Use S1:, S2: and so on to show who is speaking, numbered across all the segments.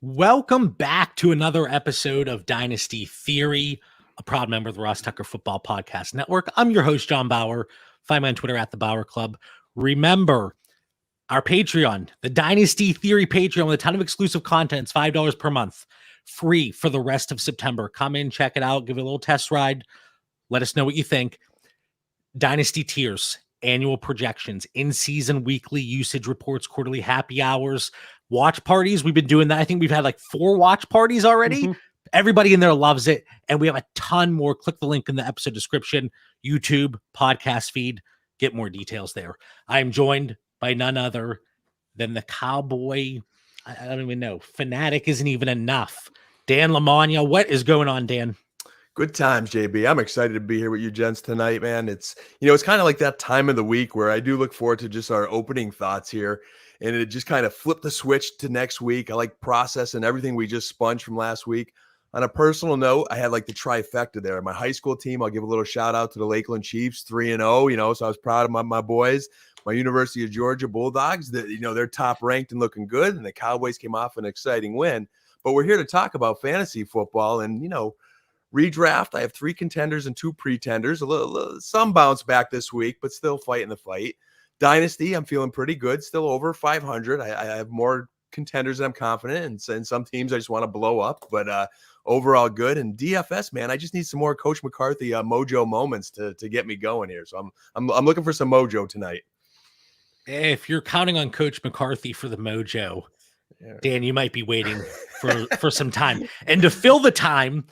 S1: Welcome back to another episode of Dynasty Theory, a proud member of the Ross Tucker Football Podcast Network. I'm your host, John Bauer. Find me on Twitter at the Bauer Club. Remember, our Patreon, the Dynasty Theory Patreon, with a ton of exclusive content. It's $5 per month, free for the rest of September. Come in, check it out, give it a little test ride. Let us know what you think. Dynasty tiers, annual projections, in-season weekly usage reports, quarterly happy hours, watch parties. We've been doing that. I think we've had like 4 watch parties already. Everybody in there loves it. And we have a ton more. Click the link in the episode description, YouTube, podcast feed. Get more details there. I am joined by none other than the Cowboy. I don't even know. Fanatic isn't even enough. Dan Lamagna. What is going on, Dan?
S2: Good times, JB. I'm excited to be here with you gents tonight, man. It's kind of like that time of the week where I do look forward to just our opening thoughts here. And it just kind of flipped the switch to next week. I like processing everything we just sponged from last week. On a personal note, I had like the trifecta there. My high school team, I'll give a little shout out to the Lakeland Chiefs, 3-0, so I was proud of my boys. My University of Georgia Bulldogs, they're top ranked and looking good. And the Cowboys came off an exciting win. But we're here to talk about fantasy football and, redraft. I have 3 contenders and 2 pretenders. Some bounce back this week, but still fighting the fight. Dynasty, I'm feeling pretty good. Still over 500. I have more contenders than I'm confident in. And some teams I just want to blow up, but overall good. And DFS, man, I just need some more Coach McCarthy mojo moments to get me going here. So I'm looking for some mojo tonight.
S1: If you're counting on Coach McCarthy for the mojo, Dan, you might be waiting for some time. And to fill the time,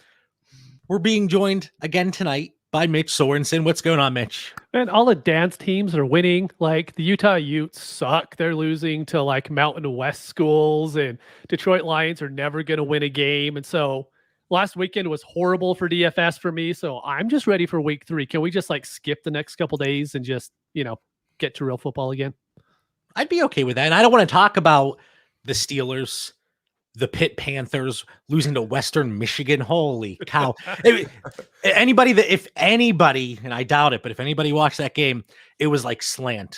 S1: we're being joined again tonight by Mitch Sorensen. What's going on, Mitch?
S3: And all the dance teams are winning. Like the Utah Utes suck. They're losing to like Mountain West schools, and Detroit Lions are never going to win a game. And so last weekend was horrible for DFS for me. So I'm just ready for week 3. Can we just like skip the next couple days and just, get to real football again?
S1: I'd be okay with that. And I don't want to talk about the Steelers, the Pitt Panthers losing to Western Michigan. Holy cow. If anybody, and I doubt it, but if anybody watched that game, it was like slant,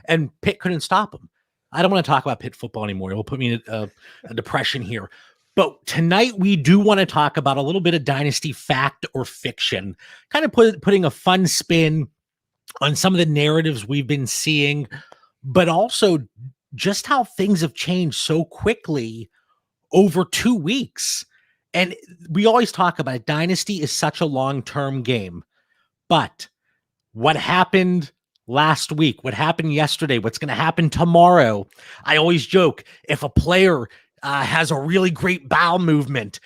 S1: and Pitt couldn't stop them. I don't want to talk about Pitt football anymore. It will put me in a depression here. But tonight we do want to talk about a little bit of Dynasty fact or fiction, kind of putting a fun spin on some of the narratives we've been seeing, but also just how things have changed so quickly over 2 weeks. And we always talk about it. Dynasty is such a long-term game. But what happened last week, what happened yesterday, what's going to happen tomorrow? I always joke, if a player has a really great bowel movement,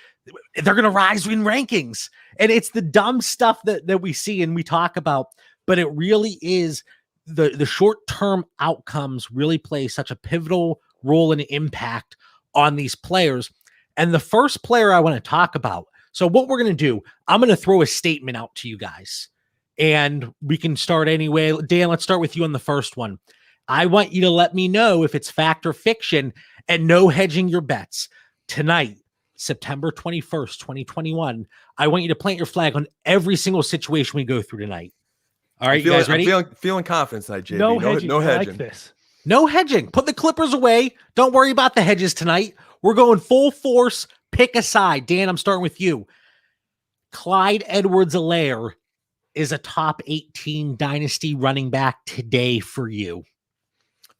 S1: they're going to rise in rankings. And it's the dumb stuff that we see and we talk about, but it really is the short-term outcomes really play such a pivotal role and impact on these players. And the first player I want to talk about, so what we're going to do, I'm going to throw a statement out to you guys, and we can start anyway. Dan, let's start with you on the first one. I want you to let me know if it's fact or fiction, and no hedging your bets. Tonight, September 21st, 2021, I want you to plant your flag on every single situation we go through tonight. All right, you guys ready?
S2: I'm feeling confident tonight, JB.
S3: No hedging.
S2: No hedging.
S3: Like this.
S1: No hedging. Put the Clippers away. Don't worry about the hedges tonight. We're going full force. Pick a side. Dan, I'm starting with you. Clyde Edwards-Helaire is a top 18 Dynasty running back today for you.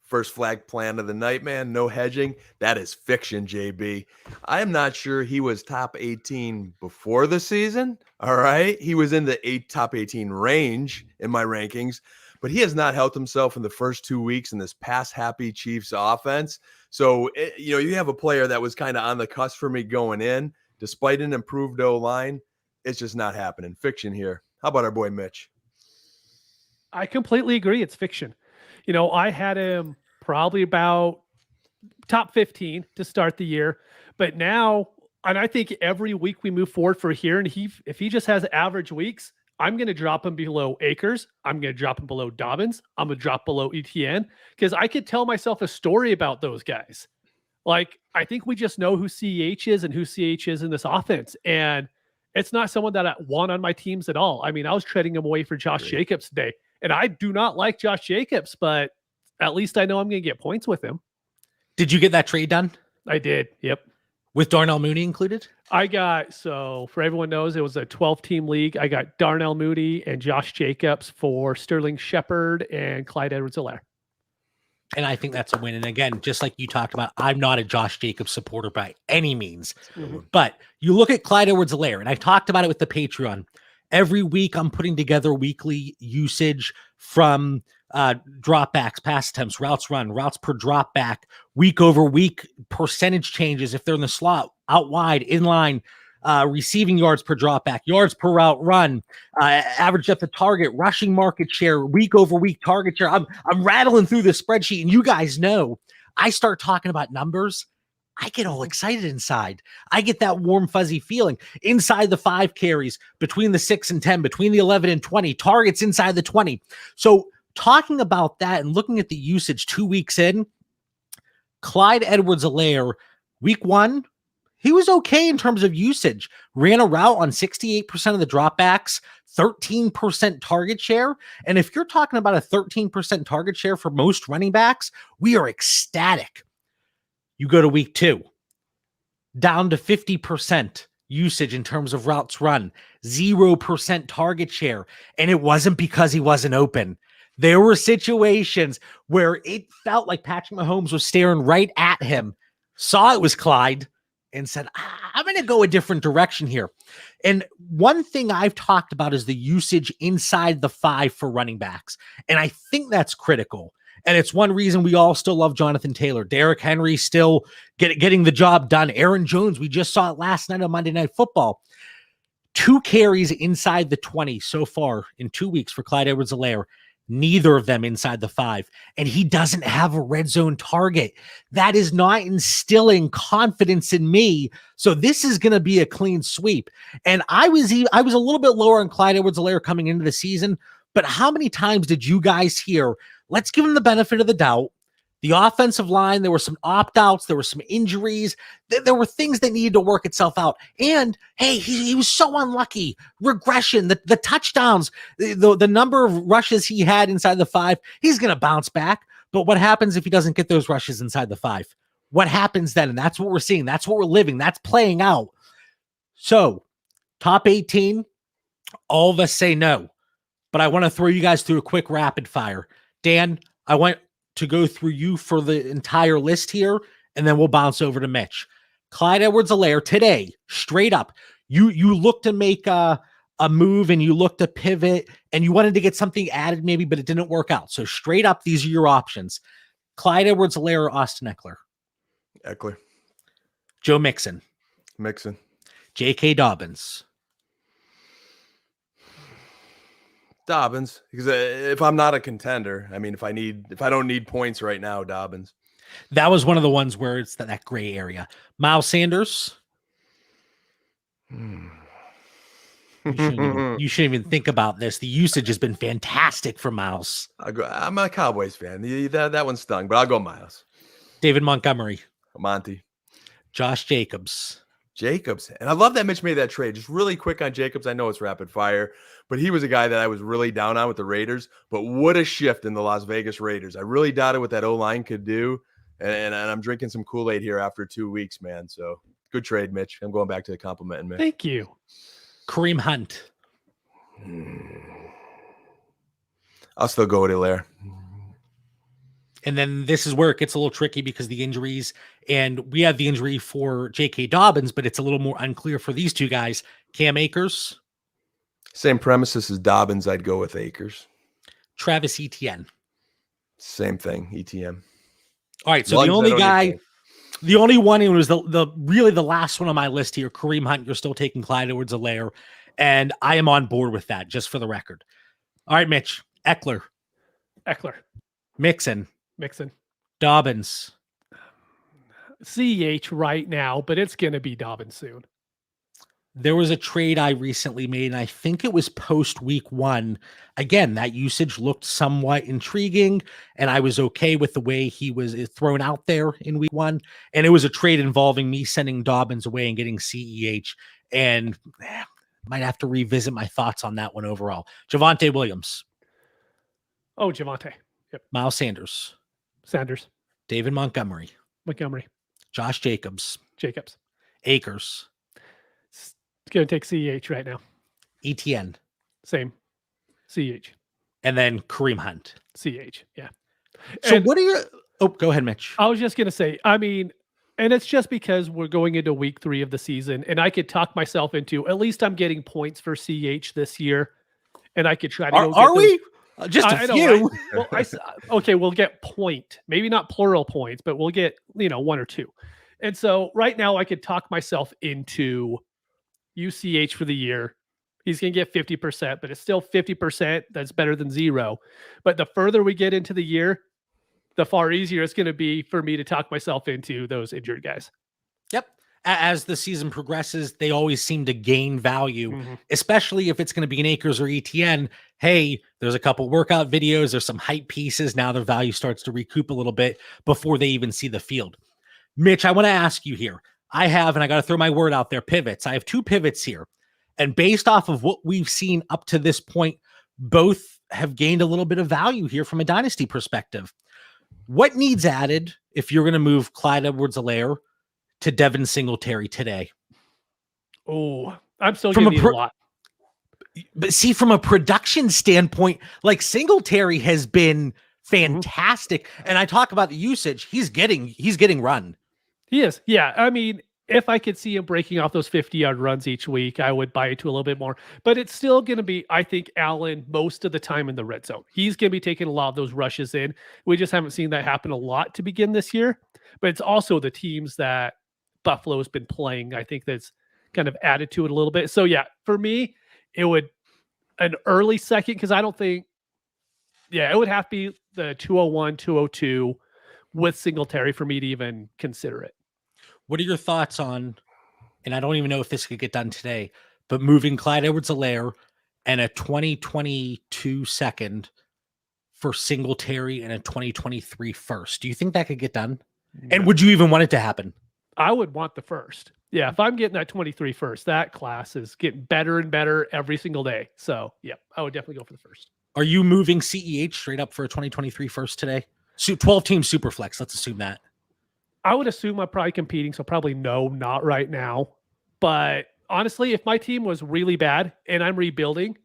S2: First flag plan of the night, man. No hedging. That is fiction, JB. I am not sure he was top 18 before the season. All right. He was in the top 18 range in my rankings, but he has not helped himself in the first 2 weeks in this pass-happy Chiefs offense. So, you have a player that was kind of on the cusp for me going in, despite an improved O-line. It's just not happening. Fiction here. How about our boy Mitch?
S3: I completely agree. It's fiction. I had him probably about top 15 to start the year, but now, and I think every week we move forward for here, and if he just has average weeks, I'm going to drop him below Akers. I'm going to drop him below Dobbins. I'm going to drop below ETN because I could tell myself a story about those guys. Like, I think we just know who CEH is and who CEH is in this offense. And it's not someone that I want on my teams at all. I mean, I was trading him away for Josh Jacobs today. And I do not like Josh Jacobs, but at least I know I'm going to get points with him.
S1: Did you get that trade done?
S3: I did. Yep.
S1: with Darnell Mooney included?
S3: So for everyone knows, it was a 12-team league. I got Darnell Mooney and Josh Jacobs for Sterling Shepard and Clyde Edwards-Helaire.
S1: And I think that's a win. And again, just like you talked about, I'm not a Josh Jacobs supporter by any means. But you look at Clyde Edwards-Helaire, and I've talked about it with the Patreon. Every week I'm putting together weekly usage from dropbacks, pass attempts, routes run, routes per dropback, week over week percentage changes if they're in the slot, out wide, in line, receiving yards per dropback, yards per route run, average depth of target, rushing market share, week over week target share. I'm rattling through the spreadsheet, and you guys know I start talking about numbers, I get all excited inside. I get that warm, fuzzy feeling inside the 5 carries, between the 6 and 10, between the 11 and 20, targets inside the 20. So talking about that and looking at the usage 2 weeks in, Clyde Edwards-Helaire, week 1, he was okay in terms of usage. Ran a route on 68% of the dropbacks, 13% target share. And if you're talking about a 13% target share for most running backs, we are ecstatic. You go to week 2, down to 50% usage in terms of routes run, 0% target share. And it wasn't because he wasn't open. There were situations where it felt like Patrick Mahomes was staring right at him, saw it was Clyde, and said, I'm going to go a different direction here. And one thing I've talked about is the usage inside the 5 for running backs. And I think that's critical. And it's one reason we all still love Jonathan Taylor. Derrick Henry still getting the job done. Aaron Jones, we just saw it last night on Monday Night Football. 2 carries inside the 20 so far in 2 weeks for Clyde Edwards-Helaire. Neither of them inside the 5. And he doesn't have a red zone target. That is not instilling confidence in me. So this is going to be a clean sweep. And I was a little bit lower on Clyde Edwards-Helaire coming into the season. But how many times did you guys hear, let's give him the benefit of the doubt? The offensive line, there were some opt-outs, there were some injuries, there were things that needed to work itself out. And hey, he was so unlucky. Regression, the touchdowns, the number of rushes he had inside the 5, he's going to bounce back. But what happens if he doesn't get those rushes inside the 5? What happens then? And that's what we're seeing. That's what we're living. That's playing out. So, top 18, all of us say no. But I want to throw you guys through a quick rapid fire. Dan, I want to go through you for the entire list here, and then we'll bounce over to Mitch. Clyde Edwards-Helaire today, straight up, you look to make a move and you look to pivot and you wanted to get something added maybe, but it didn't work out. So straight up, these are your options. Clyde Edwards-Helaire or Austin Eckler?
S2: Eckler.
S1: Joe Mixon.
S2: Mixon.
S1: J.K. Dobbins.
S2: Dobbins, because if I'm not a contender, I mean, if I don't need points right now, Dobbins.
S1: That was one of the ones where it's that gray area. Miles Sanders. You shouldn't even think about this. The usage has been fantastic for Miles.
S2: I'm a Cowboys fan. That one stung, but I'll go Miles.
S1: David Montgomery.
S2: Monty.
S1: Josh Jacobs.
S2: Jacobs. And I love that Mitch made that trade. Just really quick on Jacobs. I know it's rapid fire, but he was a guy that I was really down on with the Raiders. But what a shift in the Las Vegas Raiders. I really doubted what that O-line could do. And I'm drinking some Kool-Aid here after 2 weeks, man. So good trade, Mitch. I'm going back to complimenting Mitch.
S3: Thank you.
S1: Kareem Hunt.
S2: I'll still go with Helaire.
S1: And then this is where it gets a little tricky because the injuries, and we have the injury for J.K. Dobbins, but it's a little more unclear for these two guys. Cam Akers.
S2: Same premises as Dobbins. I'd go with Akers.
S1: Travis Etienne.
S2: Same thing. ETM.
S1: All right. So the only guy, the only one who was really the last one on my list here, Kareem Hunt. You're still taking Clyde Edwards-Helaire, and I am on board with that, just for the record. All right, Mitch. Eckler. Mixon. Dobbins.
S3: CEH right now, but it's going to be Dobbins soon.
S1: There was a trade I recently made, and I think it was post week 1. Again, that usage looked somewhat intriguing, and I was okay with the way he was thrown out there in week 1. And it was a trade involving me sending Dobbins away and getting CEH. And might have to revisit my thoughts on that one overall. Javonte Williams.
S3: Oh, Javonte. Yep.
S1: Miles Sanders.
S3: Sanders.
S1: David Montgomery.
S3: Montgomery.
S1: Josh Jacobs.
S3: Jacobs.
S1: Akers,
S3: It's going to take CEH right now.
S1: ETN,
S3: Same. CH.
S1: and then Kareem Hunt.
S3: CH. Yeah.
S1: So
S3: And
S1: what are your... Oh, go ahead, Mitch.
S3: I was just going to say, I mean, and it's just because we're going into week 3 of the season, and I could talk myself into, at least I'm getting points for CH this year, and I could try to go
S1: Are
S3: get
S1: we? Just a
S3: I know,
S1: few.
S3: right? Well, okay, we'll get point, maybe not plural points, but we'll get, 1 or 2. And so right now I could talk myself into UCH for the year. He's going to get 50%, but it's still 50%. That's better than 0. But the further we get into the year, the far easier it's going to be for me to talk myself into those injured guys.
S1: Yep. As the season progresses, they always seem to gain value,
S3: Mm-hmm.
S1: especially if it's going to be an Akers or ETN. Hey, there's a couple workout videos, there's some hype pieces. Now their value starts to recoup a little bit before they even see the field. Mitch, I want to ask you here. I got to throw my word out there, pivots. I have 2 pivots here. And based off of what we've seen up to this point, both have gained a little bit of value here from a dynasty perspective. What needs added if you're going to move Clyde Edwards-Helaire to Devin Singletary today?
S3: Oh, I'm still
S1: From
S3: getting a lot.
S1: But see, from a production standpoint, like Singletary has been fantastic. And I talk about the usage. He's getting run.
S3: He is. Yeah. I mean, if I could see him breaking off those 50-yard runs each week, I would buy into a little bit more. But it's still going to be, I think, Allen most of the time in the red zone. He's going to be taking a lot of those rushes in. We just haven't seen that happen a lot to begin this year. But it's also the teams that Buffalo's been playing, I think, that's kind of added to it a little bit. So, yeah, for me, it would an early second, because I don't think, it would have to be the 201, 202 with Singletary for me to even consider it.
S1: What are your thoughts on, and I don't even know if this could get done today, but moving Clyde Edwards-Helaire and a 2022 second for Singletary and a 2023 first? Do you think that could get done? No. And would you even want it to happen?
S3: I would want the first. Yeah, if I'm getting that 23 first, that class is getting better and better every single day. So, yeah, I would definitely go for the first.
S1: Are you moving CEH straight up for a 2023 first today? 12-team Superflex, let's assume that.
S3: I would assume I'm probably competing, so probably no, not right now. But honestly, if my team was really bad and I'm rebuilding,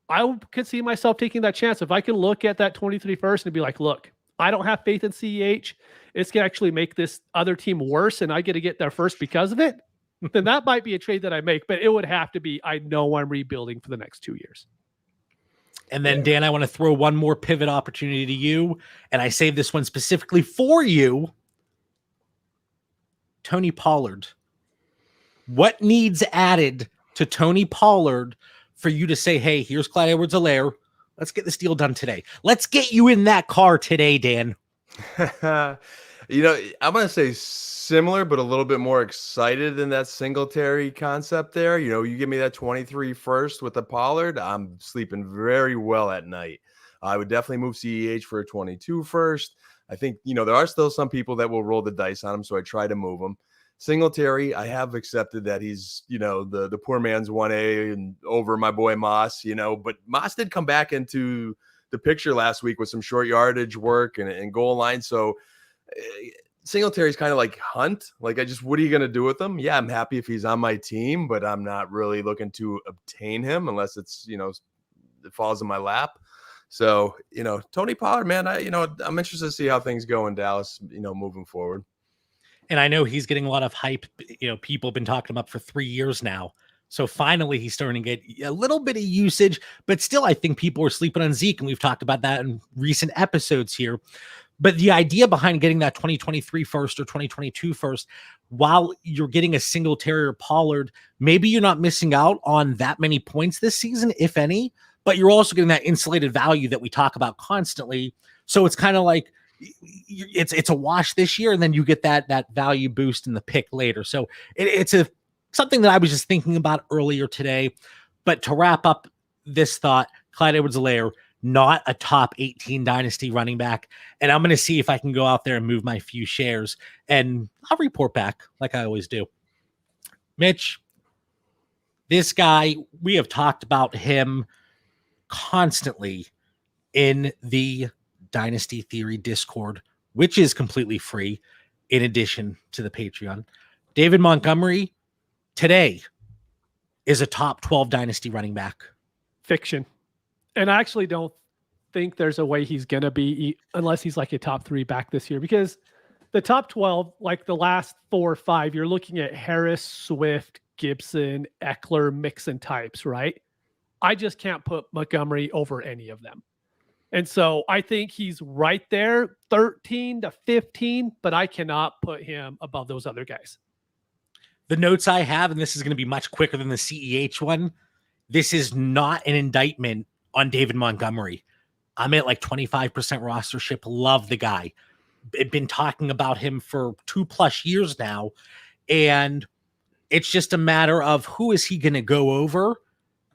S3: I could see myself taking that chance. If I can look at that 23 first and be like, look, I don't have faith in CEH. It's going to actually make this other team worse, and I get to get there first because of it, then that might be a trade that I make. But it would have to be, I know I'm rebuilding for the next 2 years.
S1: And then, Dan, I want to throw one more pivot opportunity to you, and I saved this one specifically for you. Tony Pollard. What needs added to Tony Pollard for you to say, hey, here's Clyde Edwards-Helaire. Let's get this deal done today. Let's get you in that car today, Dan.
S2: I'm going to say similar, but a little bit more excited in that Singletary concept there. You give me that 23 first with the Pollard, I'm sleeping very well at night. I would definitely move CEH for a 22 first. I think, there are still some people that will roll the dice on him, so I try to move him. Singletary, I have accepted that he's, the poor man's 1A and over my boy Moss, but Moss did come back into the picture last week with some short yardage work and goal line. So Singletary's kind of like Hunt. Like, what are you going to do with him? Yeah, I'm happy if he's on my team, but I'm not really looking to obtain him unless it's, it falls in my lap. So, Tony Pollard, man, I'm interested to see how things go in Dallas, moving forward.
S1: And I know he's getting a lot of hype. People have been talking him up for 3 years now. So finally, he's starting to get a little bit of usage, but still, I think people are sleeping on Zeke, and we've talked about that in recent episodes here. But the idea behind getting that 2023 first or 2022 first, while you're getting a Singletary or Pollard, maybe you're not missing out on that many points this season, if any, but you're also getting that insulated value that we talk about constantly. So it's kind of like it's a wash this year, and then you get that value boost in the pick later. So it's something that I was just thinking about earlier today. But to wrap up this thought, Clyde Edwards-Helaire, not a top 18 dynasty running back. And I'm going to see if I can go out there and move my few shares, and I'll report back like I always do. Mitch, this guy, we have talked about him constantly in the Dynasty Theory Discord, which is completely free in addition to the Patreon. David Montgomery today is a top 12 dynasty running back.
S3: Fiction. And I actually don't think there's a way he's going to be, unless he's like a top 3 back this year, because the top 12, like the last 4 or 5, you're looking at Harris, Swift, Gibson, Eckler, Mixon types, right? I just can't put Montgomery over any of them. And so I think he's right there, 13 to 15, but I cannot put him above those other guys.
S1: The notes I have, and this is going to be much quicker than the CEH one, this is not an indictment on David Montgomery. I'm at like 25% rostership. Love the guy. Been talking about him for 2+ years now. And it's just a matter of who is he going to go over?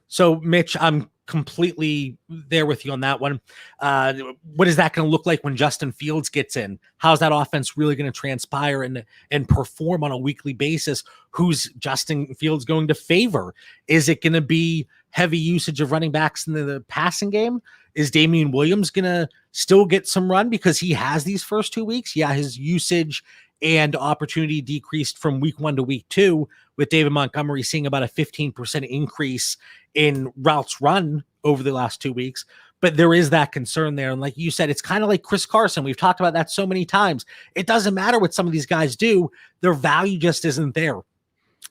S1: So, Mitch, I'm completely there with you on that one. What is that going to look like when Justin Fields gets in? How's that offense really going to transpire and perform on a weekly basis? Who's Justin Fields going to favor? Is it going to be heavy usage of running backs in the passing game? Is Damian Williams going to still get some run because he has these first 2 weeks? Yeah, his usage and opportunity decreased from week 1 to week 2, with David Montgomery seeing about a 15% increase in routes run over the last 2 weeks. But there is that concern there. And like you said, it's kind of like Chris Carson. We've talked about that so many times. It doesn't matter what some of these guys do. Their value just isn't there.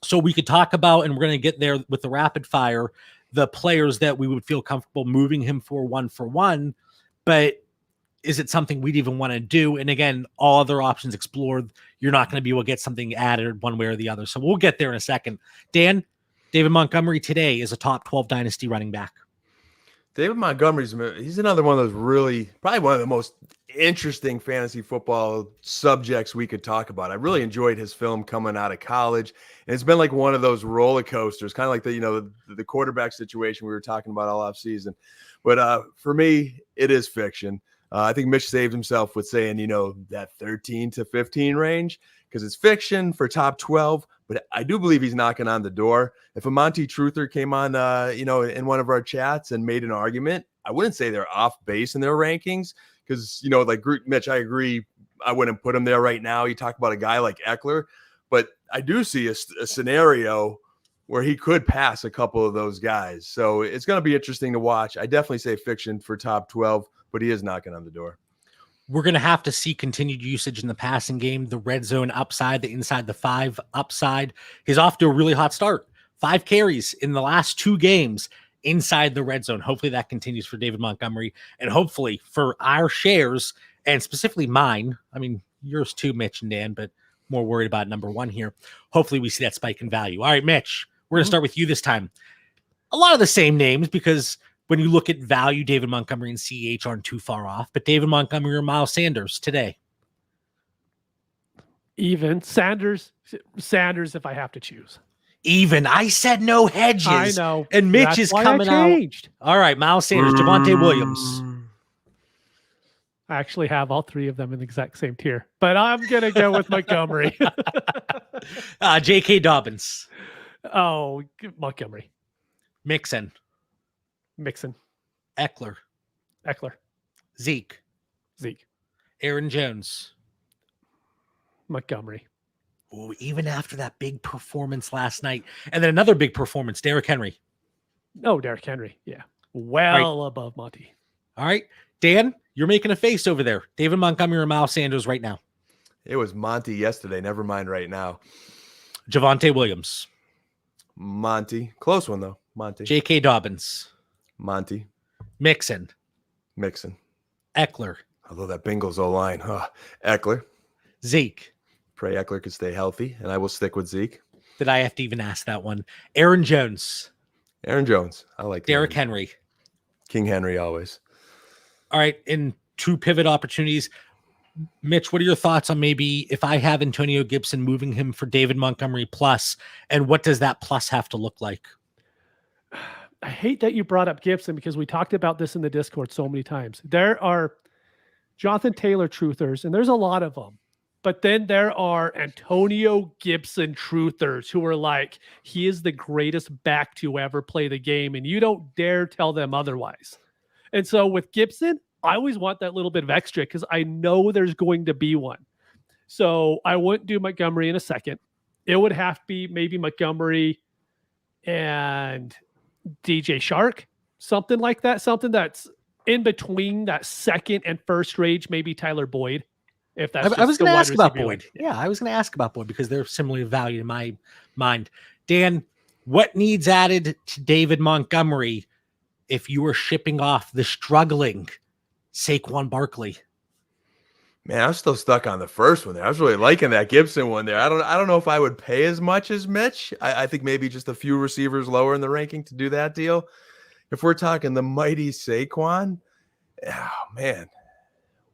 S1: So we could talk about, and we're going to get there with the rapid fire, the players that we would feel comfortable moving him for one. But is it something we'd even want to do? And again, all other options explored. You're not going to be able to get something added one way or the other. So we'll get there in a second. Dan, David Montgomery today is a top 12 dynasty running back.
S2: David Montgomery's, he's another one of those probably one of the most interesting fantasy football subjects we could talk about. I really enjoyed his film coming out of college. And it's been like one of those roller coasters, kind of like the quarterback situation we were talking about all off season. But for me, it is fiction. I think Mitch saved himself with saying, that 13 to 15 range, because it's fiction for top 12. But I do believe he's knocking on the door. If a Monty Truther came on, in one of our chats and made an argument, I wouldn't say they're off base in their rankings, because, like Mitch, I agree. I wouldn't put him there right now. You talk about a guy like Eckler, but I do see a scenario where he could pass a couple of those guys. So it's going to be interesting to watch. I definitely say fiction for top 12, but he is knocking on the door.
S1: We're going to have to see continued usage in the passing game, the red zone upside, the inside the 5 upside. He's off to a really hot start. 5 carries in the last 2 games inside the red zone. Hopefully that continues for David Montgomery, and hopefully for our shares, and specifically mine. I mean, yours too, Mitch and Dan, but more worried about number 1 here. Hopefully we see that spike in value. All right, Mitch, we're going to start with you this time. A lot of the same names, because when you look at value, David Montgomery and CEH aren't too far off, but David Montgomery or Miles Sanders today?
S3: Even. Sanders if I have to choose.
S1: Even. I said no hedges.
S3: I know.
S1: And Mitch is coming out. All right, Miles Sanders, Javonte Williams.
S3: I actually have all 3 of them in the exact same tier, but I'm going to go with Montgomery.
S1: J.K. Dobbins.
S3: Oh, Montgomery.
S1: Mixon. Eckler. Zeke. Aaron Jones.
S3: Montgomery.
S1: Ooh, even after that big performance last night. And then another big performance, Derrick Henry.
S3: Oh, Derrick Henry. Yeah. Well above Monty.
S1: All right. Dan, you're making a face over there. David Montgomery or Miles Sanders right now?
S2: It was Monty yesterday. Never mind right now.
S1: Javonte Williams.
S2: Monty. Close one, though. Monty.
S1: J.K. Dobbins.
S2: Monty.
S1: Mixon.
S3: Eckler.
S2: Although that Bengals O-line. Eckler.
S1: Zeke.
S2: Pray Eckler could stay healthy, and I will stick with Zeke.
S1: Did I have to even ask that one? Aaron Jones.
S2: I like
S1: Derrick Henry.
S2: King Henry always.
S1: All right. In 2 pivot opportunities, Mitch, what are your thoughts on maybe if I have Antonio Gibson, moving him for David Montgomery plus, and what does that plus have to look like?
S3: I hate that you brought up Gibson, because we talked about this in the Discord so many times. There are Jonathan Taylor truthers, and there's a lot of them. But then there are Antonio Gibson truthers who are like, he is the greatest back to ever play the game, and you don't dare tell them otherwise. And so with Gibson, I always want that little bit of extra, because I know there's going to be one. So I wouldn't do Montgomery in a second. it would have to be maybe Montgomery and DJ Shark, something like that. Something that's in between that second and first range, maybe Tyler Boyd. If that's
S1: I was going to ask about
S3: receiver
S1: Boyd. Yeah, I was going to ask about Boyd because they're similarly valued in my mind. Dan, what needs added to David Montgomery if you were shipping off the struggling Saquon Barkley?
S2: Man, I'm still stuck on the first one there. I was really liking that Gibson one there. I don't know if I would pay as much as Mitch. I think maybe just a few receivers lower in the ranking to do that deal. If we're talking the mighty Saquon, oh man,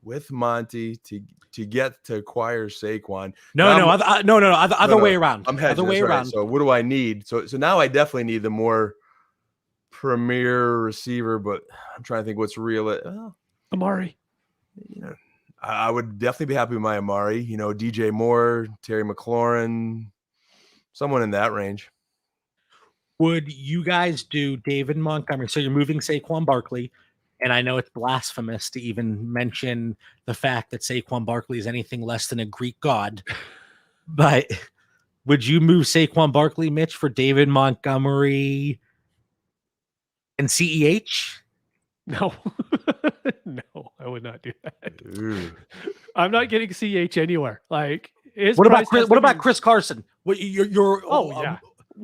S2: with Monty to get to acquire Saquon.
S1: Other way around.
S2: I'm hedging.
S1: Other way
S2: right.
S1: around.
S2: So what do I need? So now I definitely need the more premier receiver, but I'm trying to think what's real.
S3: Amari.
S2: You know, I would definitely be happy with my Amari. You know, DJ Moore, Terry McLaurin, someone in that range.
S1: Would you guys do David Montgomery? So you're moving Saquon Barkley, and I know it's blasphemous to even mention the fact that Saquon Barkley is anything less than a Greek god. But would you move Saquon Barkley, Mitch, for David Montgomery and CEH?
S3: No. No, I would not do that.
S2: Ooh.
S3: I'm not getting CH anywhere. Like,
S1: what about Chris Carson? What you're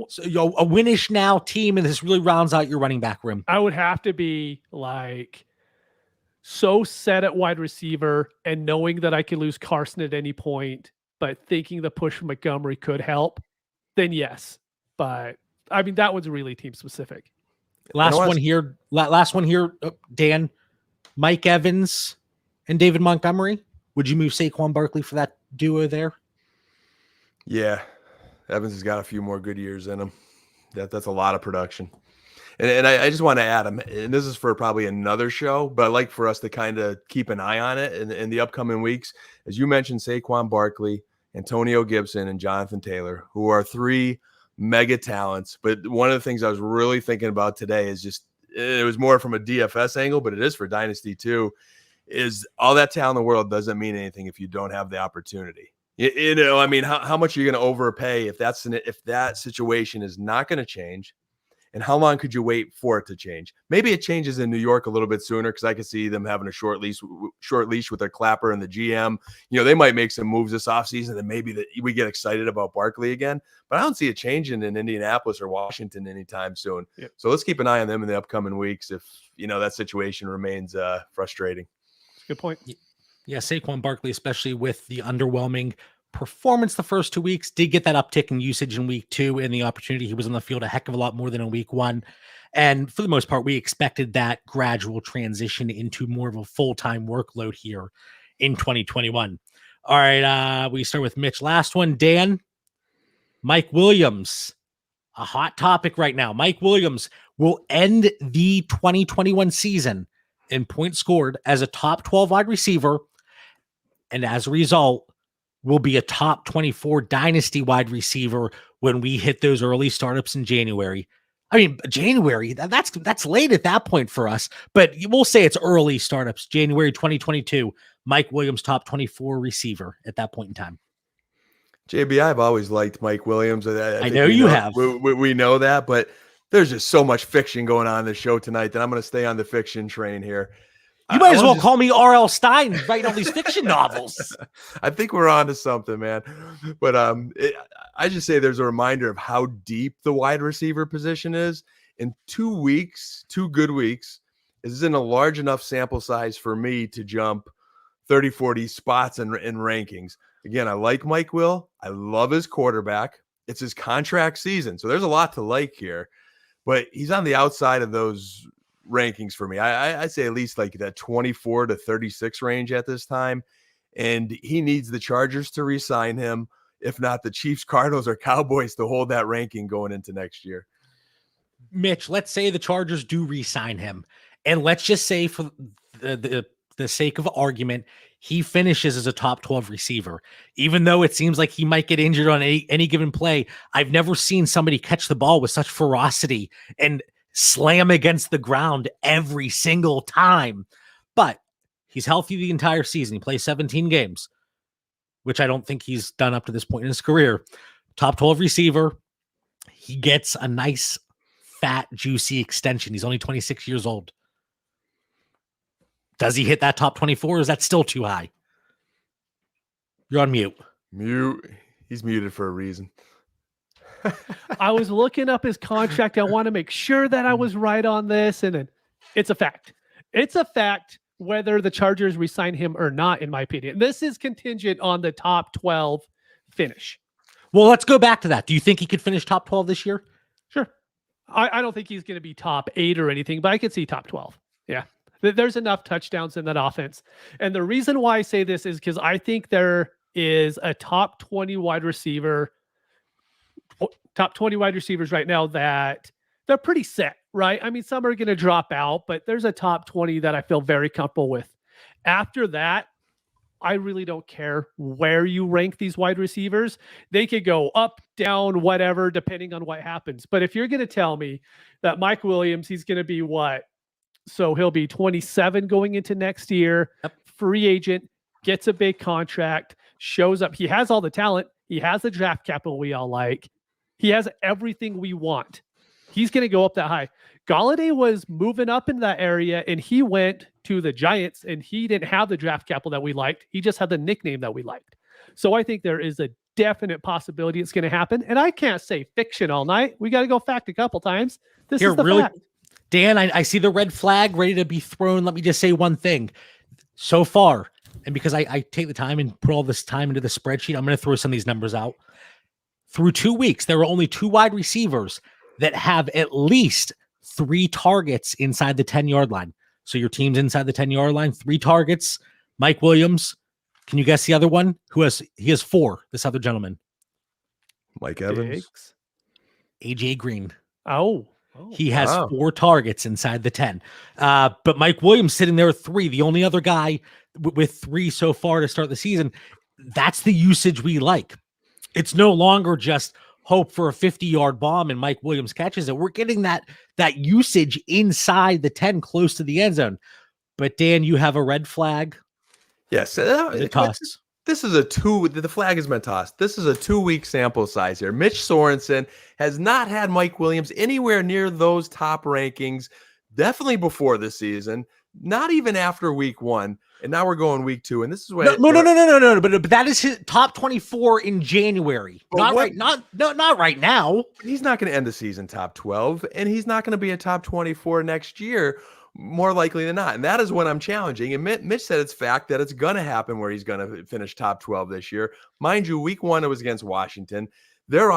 S1: so you're a winish now team, and this really rounds out your running back room.
S3: I would have to be like so set at wide receiver and knowing that I could lose Carson at any point, but thinking the push from Montgomery could help, then yes. But I mean, that one's really team specific.
S1: Last one here, Dan, Mike Evans and David Montgomery. Would you move Saquon Barkley for that duo there?
S2: Yeah. Evans has got a few more good years in him. That's a lot of production. And I just want to add him, and this is for probably another show, but I'd like for us to kind of keep an eye on it in the upcoming weeks. As you mentioned, Saquon Barkley, Antonio Gibson, and Jonathan Taylor, who are three mega talents. But one of the things I was really thinking about today is just, it was more from a DFS angle, but it is for Dynasty too, is all that talent in the world doesn't mean anything if you don't have the opportunity. You know, I mean, how much are you going to overpay if that situation is not going to change? And how long could you wait for it to change? Maybe it changes in New York a little bit sooner because I could see them having a short leash with their Clapper and the GM. You know, they might make some moves this offseason and maybe we get excited about Barkley again. But I don't see it changing in Indianapolis or Washington anytime soon. Yep. So let's keep an eye on them in the upcoming weeks if, you know, that situation remains frustrating.
S3: Good point.
S1: Yeah, Saquon Barkley, especially with the underwhelming performance the first 2 weeks, did get that uptick in usage in week 2 and the opportunity. He was on the field a heck of a lot more than in week 1. And for the most part, we expected that gradual transition into more of a full-time workload here in 2021. All right, we start with Mitch. Last one, Dan. Mike Williams, a hot topic right now. Mike Williams will end the 2021 season in points scored as a top 12 wide receiver, and as a result, will be a top 24 dynasty wide receiver when we hit those early startups in January. I mean, January, that's late at that point for us, but we'll say it's early startups, January 2022, Mike Williams, top 24 receiver at that point in time.
S2: JB, I've always liked Mike Williams.
S1: I know you have.
S2: We know that, but there's just so much fiction going on in the show tonight that I'm going to stay on the fiction train here.
S1: You might as well call me R.L. Stein writing all these fiction novels.
S2: I think we're on to something, man. But I just say there's a reminder of how deep the wide receiver position is. In 2 weeks, 2 good weeks, isn't a large enough sample size for me to jump 30, 40 spots in rankings. Again, I like Mike Will. I love his quarterback. It's his contract season, so there's a lot to like here. But he's on the outside of those rankings for me. I'd say at least like that 24 to 36 range at this time. And he needs the Chargers to re-sign him. If not, the Chiefs, Cardinals, or Cowboys to hold that ranking going into next year.
S1: Mitch, let's say the Chargers do re-sign him. And let's just say for the sake of argument, he finishes as a top 12 receiver. Even though it seems like he might get injured on any given play, I've never seen somebody catch the ball with such ferocity and slam against the ground every single time. But he's healthy the entire season. He plays 17 games, which I don't think he's done up to this point in his career. top 12 receiver. He gets a nice, fat, juicy extension. He's only 26 years old. Does he hit that top 24? Or is that still too high? You're on mute.
S2: Mute. He's muted for a reason.
S3: I was looking up his contract. I want to make sure that I was right on this. And it's a fact. It's a fact whether the Chargers resign him or not, in my opinion. This is contingent on the top 12 finish.
S1: Well, let's go back to that. Do you think he could finish top 12 this year?
S3: Sure. I don't think he's going to be top 8 or anything, but I could see top 12. Yeah. There's enough touchdowns in that offense. And the reason why I say this is because I think there is a top 20 wide receivers right now that they're pretty set, right? I mean, some are going to drop out, but there's a top 20 that I feel very comfortable with. After that, I really don't care where you rank these wide receivers. They could go up, down, whatever, depending on what happens. But if you're going to tell me that Mike Williams, he's going to be what? So he'll be 27 going into next year, free agent, gets a big contract, shows up. He has all the talent. He has the draft capital we all like. He has everything we want. He's going to go up that high. Galladay was moving up in that area, and he went to the Giants, and he didn't have the draft capital that we liked. He just had the nickname that we liked. So I think there is a definite possibility it's going to happen. And I can't say fiction all night. We got to go fact a couple times. This is the fact.
S1: Dan, I see the red flag ready to be thrown. Let me just say one thing. So far, and because I take the time and put all this time into the spreadsheet, I'm going to throw some of these numbers out. Through 2 weeks, there were only 2 wide receivers that have at least 3 targets inside the 10-yard line. So your team's inside the 10-yard line, 3 targets. Mike Williams. Can you guess the other one? He has 4, this other gentleman.
S2: Mike Evans.
S1: AJ Green.
S3: Oh.
S1: He has 4 targets inside the 10. But Mike Williams sitting there with 3, the only other guy with 3 so far to start the season. That's the usage we like. It's no longer just hope for a 50-yard bomb and Mike Williams catches it. We're getting that usage inside the 10 close to the end zone. But Dan, you have a red flag.
S2: Yes. This is the flag has been tossed. This is a 2-week sample size here. Mitch Sorensen has not had Mike Williams anywhere near those top rankings, definitely before this season, not even after week 1. And now we're going week 2. And this is what
S1: no. But that is his top 24 in January. Not right now.
S2: He's not going to end the season top 12, and he's not going to be a top 24 next year. More likely than not. And that is what I'm challenging. And Mitch said it's fact that it's going to happen where he's going to finish top 12 this year. Mind you, week 1, it was against Washington. Their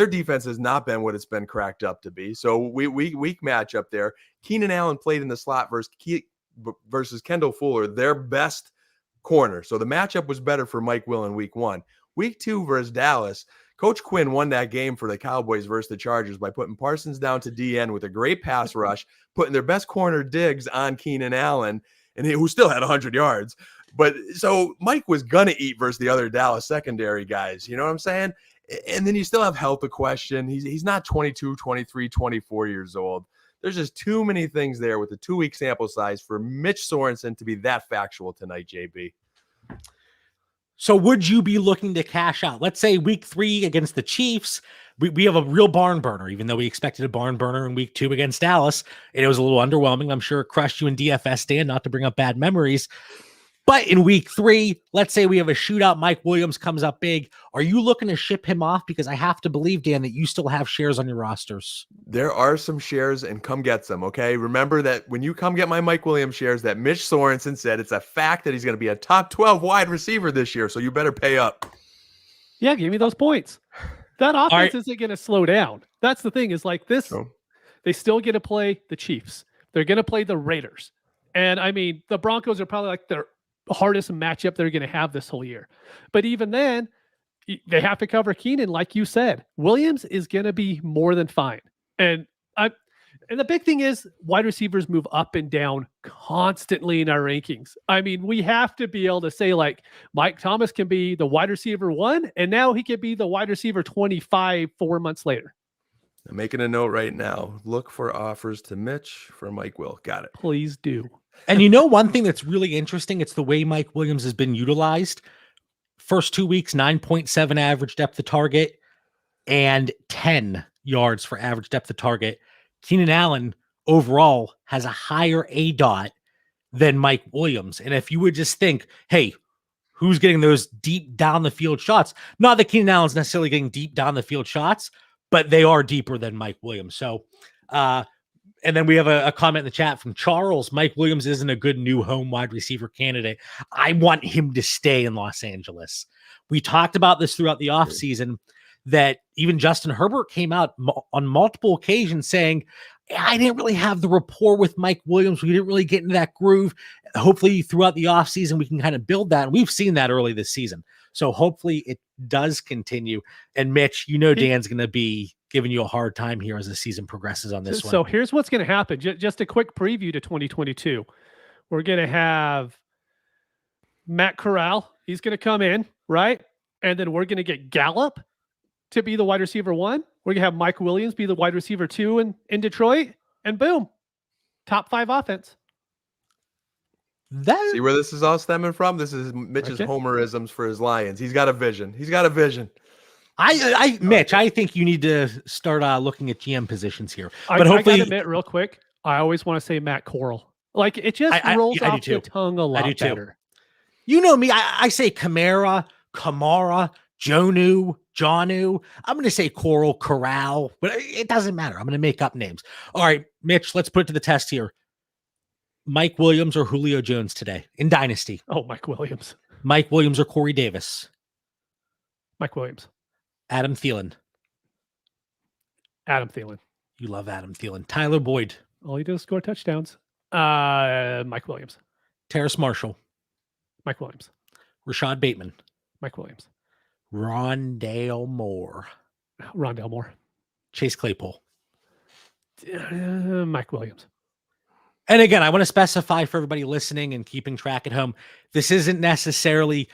S2: defense has not been what it's been cracked up to be. So weak matchup there. Keenan Allen played in the slot versus Kendall Fuller, their best corner. So the matchup was better for Mike Will in week 1. Week 2 versus Dallas, Coach Quinn won that game for the Cowboys versus the Chargers by putting Parsons down to DN with a great pass rush, putting their best corner Diggs on Keenan Allen, and who still had 100 yards. But so Mike was going to eat versus the other Dallas secondary guys. You know what I'm saying? And then you still have health a question. He's not 22, 23, 24 years old. There's just too many things there with the 2-week sample size for Mitch Sorensen to be that factual tonight, JB.
S1: So would you be looking to cash out? Let's say week 3 against the Chiefs, we have a real barn burner, even though we expected a barn burner in week 2 against Dallas. And it was a little underwhelming. I'm sure it crushed you in DFS, Dan, not to bring up bad memories. But in week 3, let's say we have a shootout. Mike Williams comes up big. Are you looking to ship him off? Because I have to believe, Dan, that you still have shares on your rosters.
S2: There are some shares, and come get some, okay? Remember that when you come get my Mike Williams shares, that Mitch Sorensen said it's a fact that he's going to be a top 12 wide receiver this year, so you better pay up.
S3: Yeah, give me those points. That offense isn't going to slow down. That's the thing is like this. Oh. They still get to play the Chiefs. They're going to play the Raiders. And, I mean, the Broncos are probably like their hardest matchup they're going to have this whole year. But even then, they have to cover Keenan, like you said. Williams is going to be more than fine. And the big thing is wide receivers move up and down constantly in our rankings. I mean, we have to be able to say like Mike Thomas can be the wide receiver 1, and now he could be the wide receiver 25 4 months later.
S2: I'm making a note right now. Look for offers to Mitch for Mike Will. Got it.
S3: Please do.
S1: And you know, one thing that's really interesting, it's the way Mike Williams has been utilized. First 2 weeks, 9.7 average depth of target. and 10 yards for average depth of target. Keenan Allen overall has a higher ADOT than Mike Williams. And if you would just think, hey, who's getting those deep down the field shots? Not that Keenan Allen's necessarily getting deep down the field shots, but they are deeper than Mike Williams. So, and then we have a comment in the chat from Charles. Mike Williams isn't a good new home wide receiver candidate. I want him to stay in Los Angeles. We talked about this throughout the offseason, that even Justin Herbert came out on multiple occasions saying, I didn't really have the rapport with Mike Williams. We didn't really get into that groove. Hopefully throughout the offseason, we can kind of build that. And we've seen that early this season. So hopefully it does continue. And Mitch, Dan's going to be giving you a hard time here as the season progresses on this one.
S3: So here's what's going to happen. Just a quick preview to 2022. We're going to have Matt Corral. He's going to come in, right? And then we're going to get Gallup to be the wide receiver 1. We're going to have Mike Williams be the wide receiver 2 in Detroit. And boom, top 5 offense.
S2: See where this is all stemming from? This is Mitch's homerisms for his Lions. He's got a vision.
S1: Mitch, I think you need to start looking at GM positions here. But
S3: hopefully,
S1: I gotta
S3: admit real quick, I always want to say Matt Corral. Like it just rolls off the tongue a lot better.
S1: You know me, I say Kamara, Jonnu. I'm going to say Corral, but it doesn't matter. I'm going to make up names. All right, Mitch, let's put it to the test here. Mike Williams or Julio Jones today in Dynasty?
S3: Oh, Mike Williams.
S1: Mike Williams or Corey Davis?
S3: Mike Williams.
S1: Adam Thielen.
S3: Adam Thielen.
S1: You love Adam Thielen. Tyler Boyd.
S3: All he does is score touchdowns. Mike Williams.
S1: Terrace Marshall.
S3: Mike Williams.
S1: Rashad Bateman.
S3: Mike Williams.
S1: Rondale Moore. Chase Claypool.
S3: Mike Williams.
S1: And again, I want to specify for everybody listening and keeping track at home, this isn't necessarily,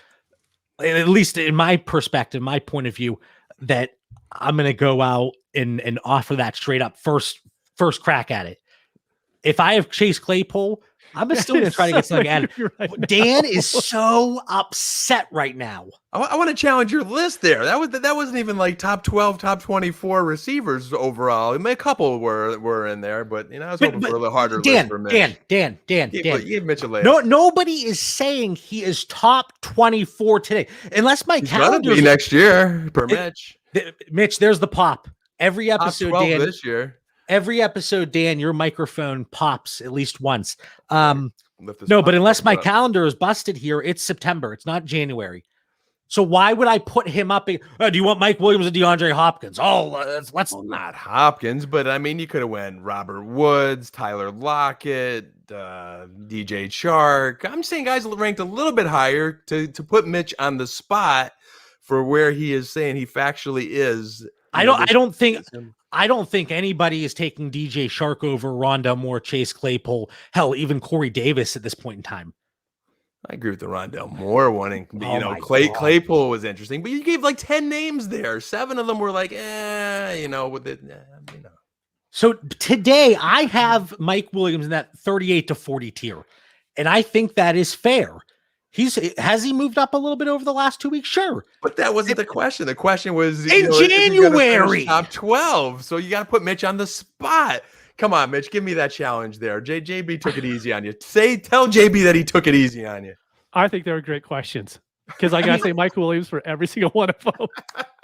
S1: at least in my perspective, my point of view, that I'm going to go out and offer that straight up first crack at it. If I have Chase Claypool, I'm still going to try to get something at it. Right, Dan is so upset right now.
S2: I want to challenge your list there. That wasn't even like top 12, top 24 receivers overall. I mean, a couple were in there, but I was hoping for a little harder list for Mitch. Dan.
S1: Give Mitch a layup. No, nobody is saying he is top 24 today, unless my calendar
S2: next year per Mitch.
S1: Mitch, there's the pop. Every episode,
S2: top 12
S1: Dan.
S2: This year.
S1: Every episode, Dan, your microphone pops at least once. No, but unless my calendar is busted here, it's September. It's not January. So why would I put him up? Do you want Mike Williams or DeAndre Hopkins? Let's
S2: not Hopkins, but I mean, you could have went Robert Woods, Tyler Lockett, DJ Chark. I'm saying guys ranked a little bit higher to put Mitch on the spot for where he is saying he factually is.
S1: I don't think anybody is taking DJ Chark over Rondale Moore, Chase Claypool, hell, even Corey Davis at this point in time.
S2: I agree with the Rondale Moore one. Claypool was interesting, but you gave like 10 names there. 7 of them were like,
S1: So today I have Mike Williams in that 38 to 40 tier, and I think that is fair. Has he moved up a little bit over the last 2 weeks? Sure.
S2: But that wasn't the question. The question was
S1: in January.
S2: Top 12. So you got to put Mitch on the spot. Come on, Mitch. Give me that challenge there. JB took it easy on you. Tell JB that he took it easy on you.
S3: I think they were great questions. Because I got to say Mike Williams for every single one of them.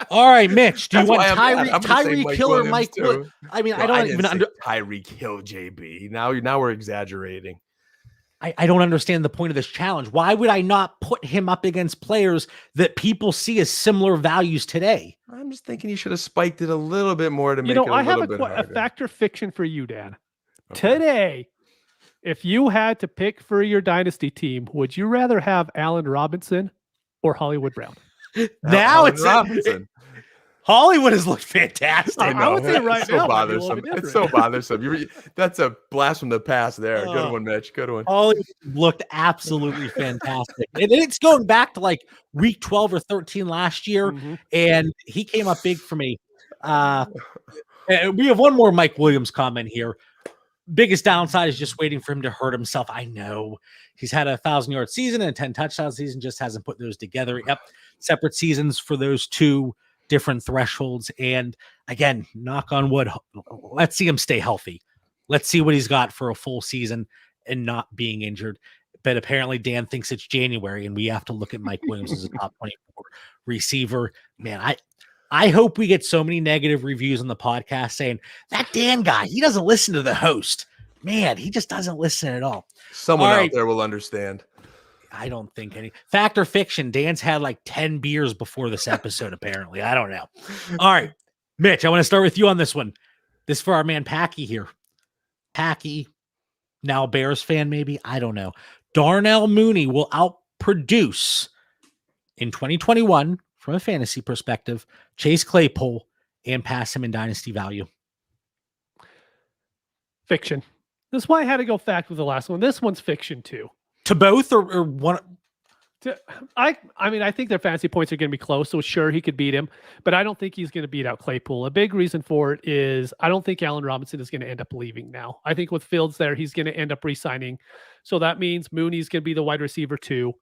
S1: All right, Mitch. Do you want Tyreek Hill or Mike Williams? I mean, I don't even
S2: Tyreek Hill, JB. Now we're exaggerating.
S1: I don't understand the point of this challenge. Why would I not put him up against players that people see as similar values today?
S2: I'm just thinking you should have spiked it a little bit more to make it a little bit harder.
S3: I have a fact or fiction for you, Dan. Okay. Today, if you had to pick for your dynasty team, would you rather have Allen Robinson or Hollywood Brown?
S1: Now it's Robinson. Hollywood has looked fantastic.
S3: I would say right now.
S2: Bothersome. It's so bothersome. That's a blast from the past there. Good one, Mitch. Good one.
S1: Hollywood looked absolutely fantastic. And it's going back to like week 12 or 13 last year. Mm-hmm. And he came up big for me. We have one more Mike Williams comment here. Biggest downside is just waiting for him to hurt himself. I know he's had a 1,000-yard season and a 10 touchdown season, just hasn't put those together. Yep. Separate seasons for those two different thresholds. And again, knock on wood, let's see him stay healthy. Let's see what he's got for a full season and not being injured. But apparently Dan thinks it's January and we have to look at Mike Williams as a top 24 receiver. Man, I hope we get so many negative reviews on the podcast saying that Dan guy, he doesn't listen to the host. Man, he just doesn't listen at all.
S2: Someone out there will understand.
S1: I don't think any. Fact or fiction, Dan's had like 10 beers before this episode, apparently. I don't know. All right, Mitch, I want to start with you on this one. This is for our man Packy here. Packy, now a Bears fan maybe? I don't know. Darnell Mooney will outproduce in 2021, from a fantasy perspective, Chase Claypool and pass him in dynasty value.
S3: Fiction. That's why I had to go fact with the last one. This one's fiction too.
S1: To both or one?
S3: I mean, I think their fantasy points are going to be close, so sure, he could beat him, but I don't think he's going to beat out Claypool. A big reason for it is I don't think Allen Robinson is going to end up leaving now. I think with Fields there, he's going to end up re-signing. So that means Mooney's going to be the wide receiver too.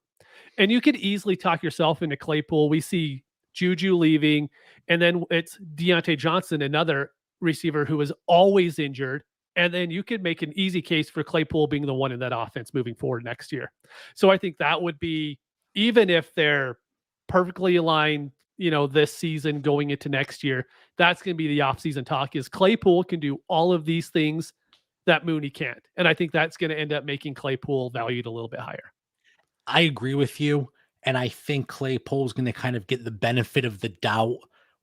S3: And you could easily talk yourself into Claypool. We see Juju leaving, and then it's Deontay Johnson, another receiver who is always injured. And then you could make an easy case for Claypool being the one in that offense moving forward next year. So I think that would be, even if they're perfectly aligned, this season going into next year, that's going to be the offseason talk is Claypool can do all of these things that Mooney can't. And I think that's going to end up making Claypool valued a little bit higher.
S1: I agree with you. And I think Claypool's going to kind of get the benefit of the doubt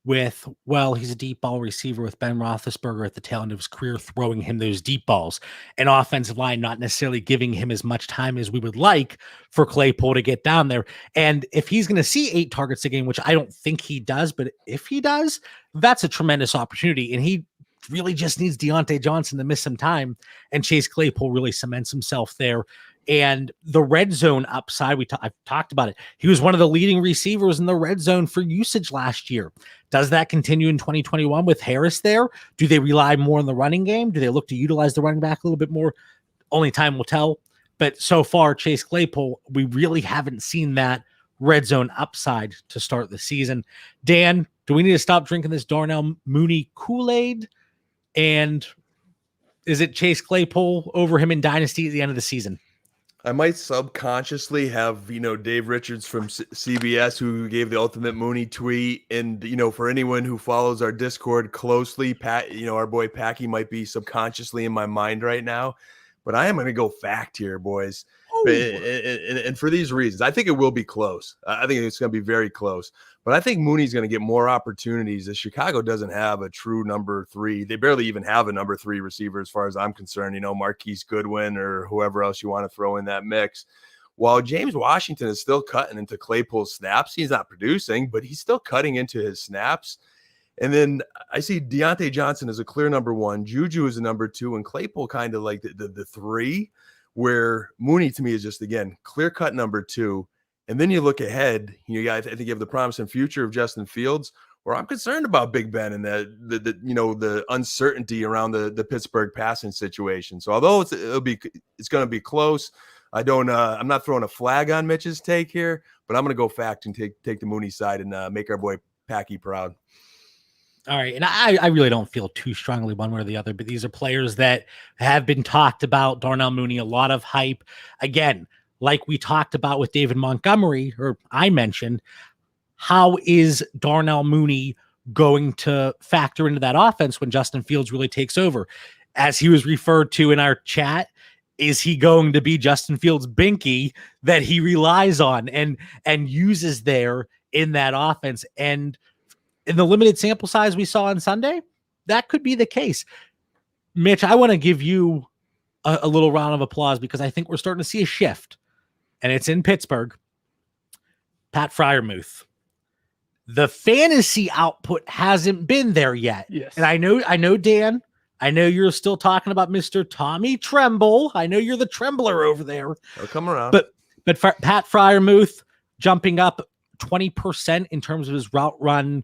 S1: with, well, he's a deep ball receiver with Ben Roethlisberger at the tail end of his career, throwing him those deep balls, and offensive line not necessarily giving him as much time as we would like for Claypool to get down there. And if he's going to see 8 targets a game, which I don't think he does, but if he does, that's a tremendous opportunity. And he really just needs Deontay Johnson to miss some time, and Chase Claypool really cements himself there. And the red zone upside, I've talked about it. He was one of the leading receivers in the red zone for usage last year. Does that continue in 2021 with Harris there? Do they rely more on the running game? Do they look to utilize the running back a little bit more? Only time will tell. But so far, Chase Claypool, we really haven't seen that red zone upside to start the season. Dan, do we need to stop drinking this Darnell Mooney Kool-Aid? And is it Chase Claypool over him in Dynasty at the end of the season?
S2: I might subconsciously have, Dave Richards from CBS who gave the ultimate Mooney tweet. And, for anyone who follows our Discord closely, Pat, our boy Packy might be subconsciously in my mind right now. But I am going to go fact here, boys. And for these reasons, I think it will be close. I think it's going to be very close. But I think Mooney's going to get more opportunities as Chicago doesn't have a true number 3. They barely even have a number 3 receiver as far as I'm concerned, Marquise Goodwin or whoever else you want to throw in that mix. While James Washington is still cutting into Claypool's snaps, he's not producing, but he's still cutting into his snaps. And then I see Deontay Johnson as a clear number 1, Juju is a number 2, and Claypool kind of like the 3, where Mooney to me is just, again, clear-cut number 2. And then you look ahead, I think you have the promising future of Justin Fields, where I'm concerned about Big Ben and the uncertainty around the Pittsburgh passing situation. So although it's going to be close, I'm not throwing a flag on Mitch's take here, but I'm going to go fact and take the Mooney side and make our boy Packy proud.
S1: All right. And I really don't feel too strongly one way or the other, but these are players that have been talked about. Darnell Mooney, a lot of hype. Again, like we talked about with David Montgomery, or I mentioned, how is Darnell Mooney going to factor into that offense when Justin Fields really takes over? As he was referred to in our chat, is he going to be Justin Fields' binky that he relies on and uses there in that offense? And in the limited sample size we saw on Sunday, that could be the case. Mitch, I want to give you a little round of applause because I think we're starting to see a shift, and it's in Pittsburgh. Pat Freiermuth. The fantasy output hasn't been there yet.
S3: Yes.
S1: And I know, Dan, I know you're still talking about Mr. Tommy Tremble. I know you're the trembler over there.
S2: I'll come around.
S1: But Pat Freiermuth jumping up 20% in terms of his route run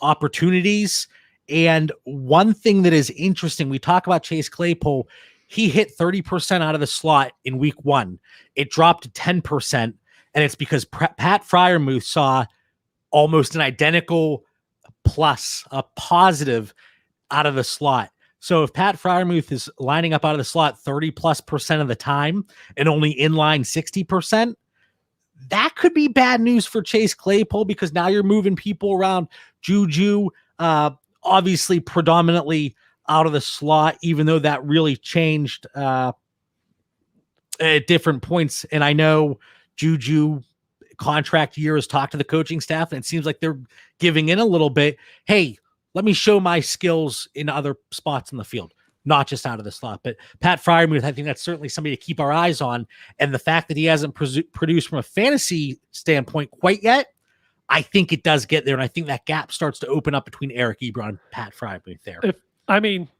S1: opportunities. And one thing that is interesting, we talk about Chase Claypool. He hit 30% out of the slot in week 1. It dropped to 10%. And it's because Pat Freiermuth saw almost an identical plus, a positive out of the slot. So if Pat Freiermuth is lining up out of the slot 30+% of the time and only inline 60%, that could be bad news for Chase Claypool, because now you're moving people around. Juju, obviously predominantly out of the slot, even though that really changed at different points. And I know Juju contract year has talked to the coaching staff, and it seems like they're giving in a little bit. Hey, let me show my skills in other spots in the field, not just out of the slot. But Pat Freiermuth, I think that's certainly somebody to keep our eyes on. And the fact that he hasn't produced from a fantasy standpoint quite yet, I think it does get there. And I think that gap starts to open up between Eric Ebron and Pat Freiermuth there.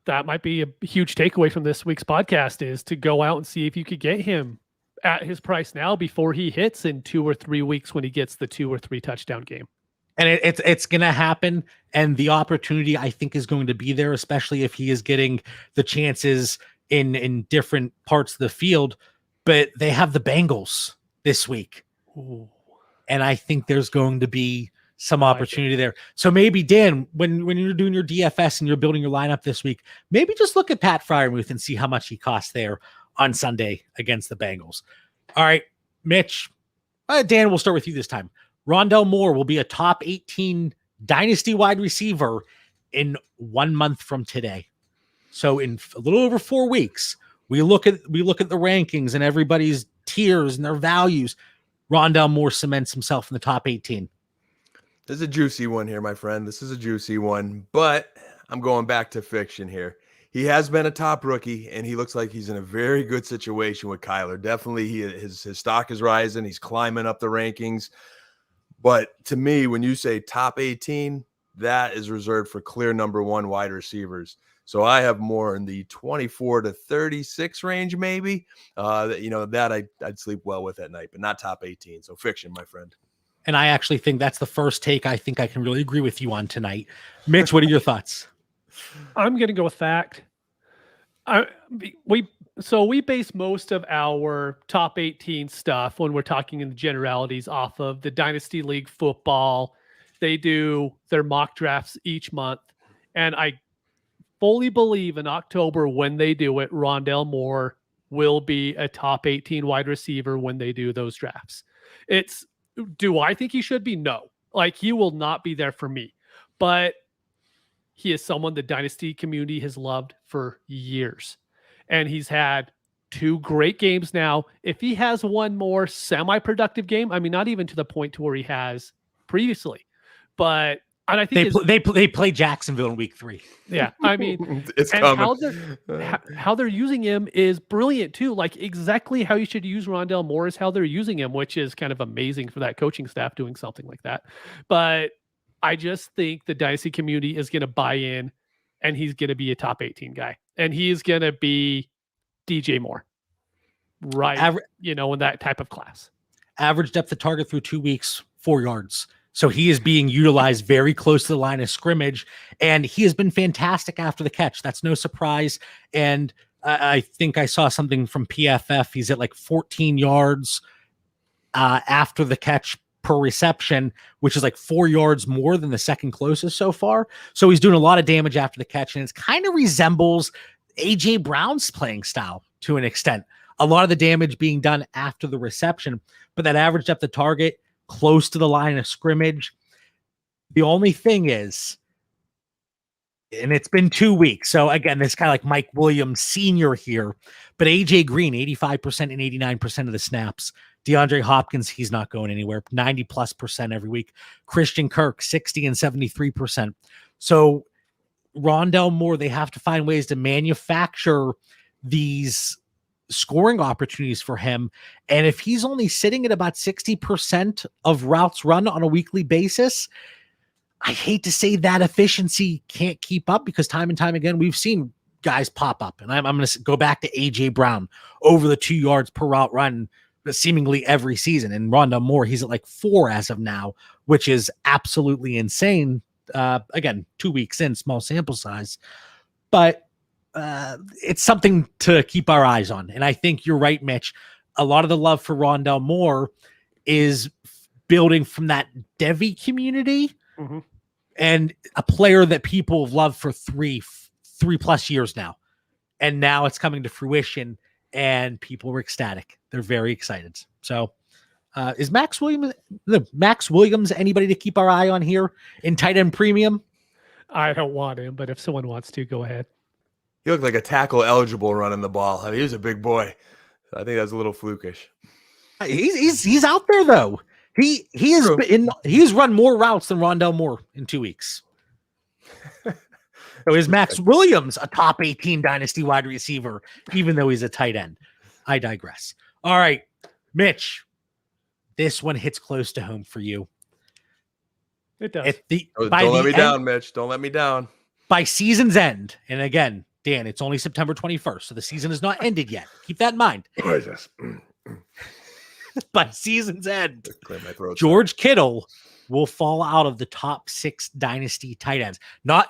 S3: That might be a huge takeaway from this week's podcast, is to go out and see if you could get him at his price now before he hits in 2 or 3 weeks when he gets the 2 or 3 touchdown game.
S1: And it's going to happen. And the opportunity, I think, is going to be there, especially if he is getting the chances in different parts of the field. But they have the Bengals this week.
S3: Ooh.
S1: And I think there's going to be some opportunity there. So maybe, Dan, when you're doing your DFS and you're building your lineup this week, maybe just look at Pat Freiermuth and see how much he costs there on Sunday against the Bengals. All right, Mitch. Dan, we'll start with you this time. Rondell Moore will be a top 18 dynasty wide receiver in 1 month from today. So in a little over 4 weeks, we look at the rankings and everybody's tiers and their values. Rondell Moore cements himself in the top 18.
S2: This is a juicy one here, my friend. This is a juicy one, but I'm going back to fiction here. He has been a top rookie, and he looks like he's in a very good situation with Kyler. Definitely, his stock is rising. He's climbing up the rankings. But to me, when you say top 18, that is reserved for clear number one wide receivers. So I have more in the 24 to 36 range, maybe. That I'd sleep well with at night, but not top 18. So fiction, my friend.
S1: And I actually think that's the first take I think I can really agree with you on tonight. Mitch, what are your thoughts?
S3: I'm going to go with fact. We base most of our top 18 stuff when we're talking in the generalities off of the Dynasty League football. They do their mock drafts each month. And I fully believe in October, when they do it, Rondell Moore will be a top 18 wide receiver when they do those drafts. Do I think he should be? No. Like, he will not be there for me. But he is someone the Dynasty community has loved for years. And he's had 2 great games now. If he has one more semi-productive game, I mean, not even to the point to where he has previously, but and I think
S1: they play Jacksonville in week 3.
S3: Yeah, I mean,
S2: it's coming.
S3: How they're using him is brilliant too. Like, exactly how you should use Rondell Moore is how they're using him, which is kind of amazing for that coaching staff doing something like that. But I just think the Dynasty community is going to buy in, and he's going to be a top 18 guy, and he's going to be DJ Moore, right? In that type of class.
S1: Average depth of target through 2 weeks, 4 yards. So he is being utilized very close to the line of scrimmage, and he has been fantastic after the catch. That's no surprise. And I think I saw something from PFF. He's at like 14 yards after the catch per reception, which is like 4 yards more than the second closest so far. So he's doing a lot of damage after the catch, and it kind of resembles AJ Brown's playing style to an extent. A lot of the damage being done after the reception, but that average depth of target close to the line of scrimmage. The only thing is, and it's been 2 weeks, so again, this kind of like Mike Williams Sr. here, but AJ Green, 85% and 89% of the snaps. DeAndre Hopkins, he's not going anywhere, 90+% every week. Christian Kirk, 60 and 73%. So Rondell Moore, they have to find ways to manufacture these scoring opportunities for him. And if he's only sitting at about 60% of routes run on a weekly basis, I hate to say that efficiency can't keep up, because time and time again, we've seen guys pop up. And I'm going to go back to AJ Brown, over the 2 yards per route run seemingly every season. And Rondell Moore, he's at like 4 as of now, which is absolutely insane. Again, 2 weeks in, small sample size, but it's something to keep our eyes on. And I think you're right, Mitch. A lot of the love for Rondell Moore is building from that Devi community
S3: Mhm.
S1: and a player that people have loved for three plus years now. And now it's coming to fruition and people were ecstatic. They're very excited. So is Max Williams anybody to keep our eye on here in tight end premium?
S3: I don't want him, but if someone wants to, go ahead.
S2: He looked like a tackle eligible running the ball. I mean, he was a big boy. I think that's a little flukish.
S1: He's out there though. He's run more routes than Rondell Moore in 2 weeks. So is Max Williams a top 18 dynasty wide receiver, even though he's a tight end? I digress. All right, Mitch, this one hits close to home for you.
S3: It does.
S2: Don't let me down, Mitch. Don't let me down.
S1: By season's end, and again, Dan, it's only September 21st, so the season is not ended yet. Keep that in mind. By season's end, George Kittle will fall out of the top 6 dynasty tight ends.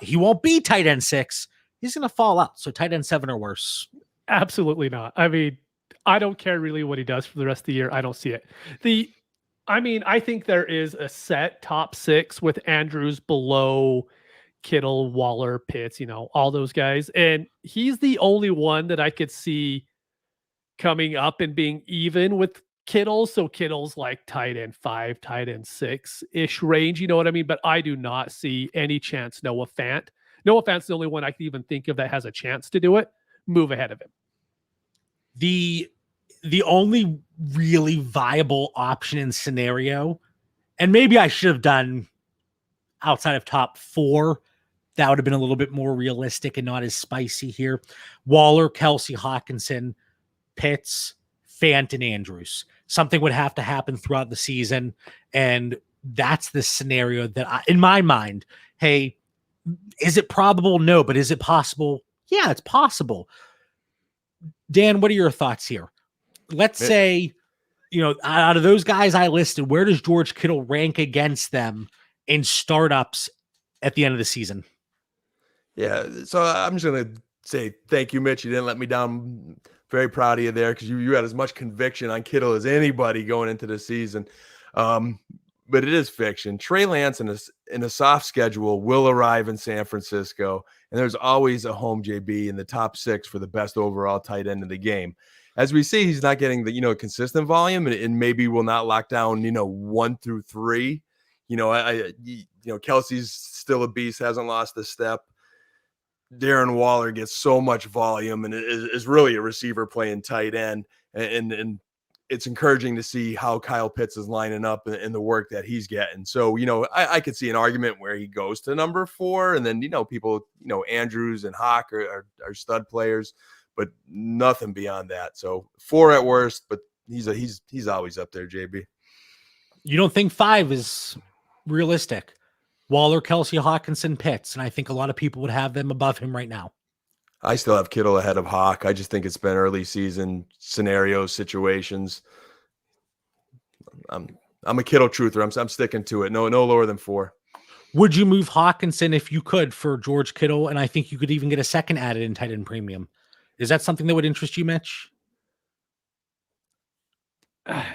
S1: He won't be tight end 6. He's going to fall out. So tight end 7 or worse.
S3: Absolutely not. I mean, I don't care really what he does for the rest of the year. I don't see it. I think there is a set top 6 with Andrews below Kittle, Waller, Pitts, all those guys. And he's the only one that I could see coming up and being even with Kittle. So Kittle's like tight end 5, tight end 6-ish range. You know what I mean? But I do not see any chance Noah Fant. Noah Fant's the only one I can even think of that has a chance to do it. Move ahead of him.
S1: The only really viable option in scenario, and maybe I should have done outside of top 4, that would have been a little bit more realistic and not as spicy here. Waller, Kelsey, Hawkinson, Pitts, Fant, and Andrews. Something would have to happen throughout the season. And that's the scenario that in my mind, hey, is it probable? No, but is it possible? Yeah, it's possible. Dan, what are your thoughts here? Let's say, out of those guys I listed, where does George Kittle rank against them in startups at the end of the season?
S2: Yeah, so I'm just going to say thank you, Mitch. You didn't let me down. Very proud of you there because you had as much conviction on Kittle as anybody going into the season. But it is fiction. Trey Lance in a soft schedule will arrive in San Francisco, and there's always a home JB in the top 6 for the best overall tight end in the game. As we see, he's not getting the consistent volume, and maybe will not lock down 1 through 3. Kelsey's still a beast, hasn't lost a step. Darren Waller gets so much volume and is really a receiver playing tight end. And it's encouraging to see how Kyle Pitts is lining up and the work that he's getting. So, I could see an argument where he goes to number 4 and then, people, Andrews and Hawk are stud players, but nothing beyond that. So 4 at worst, but he's always up there, JB.
S1: You don't think 5 is realistic? Waller, Kelsey, Hawkinson, Pitts, and I think a lot of people would have them above him right now.
S2: I still have Kittle ahead of Hawk. I just think it's been early season scenarios, situations. I'm a Kittle truther. I'm sticking to it. No lower than 4.
S1: Would you move Hawkinson if you could for George Kittle? And I think you could even get a second added in tight end premium. Is that something that would interest you, Mitch?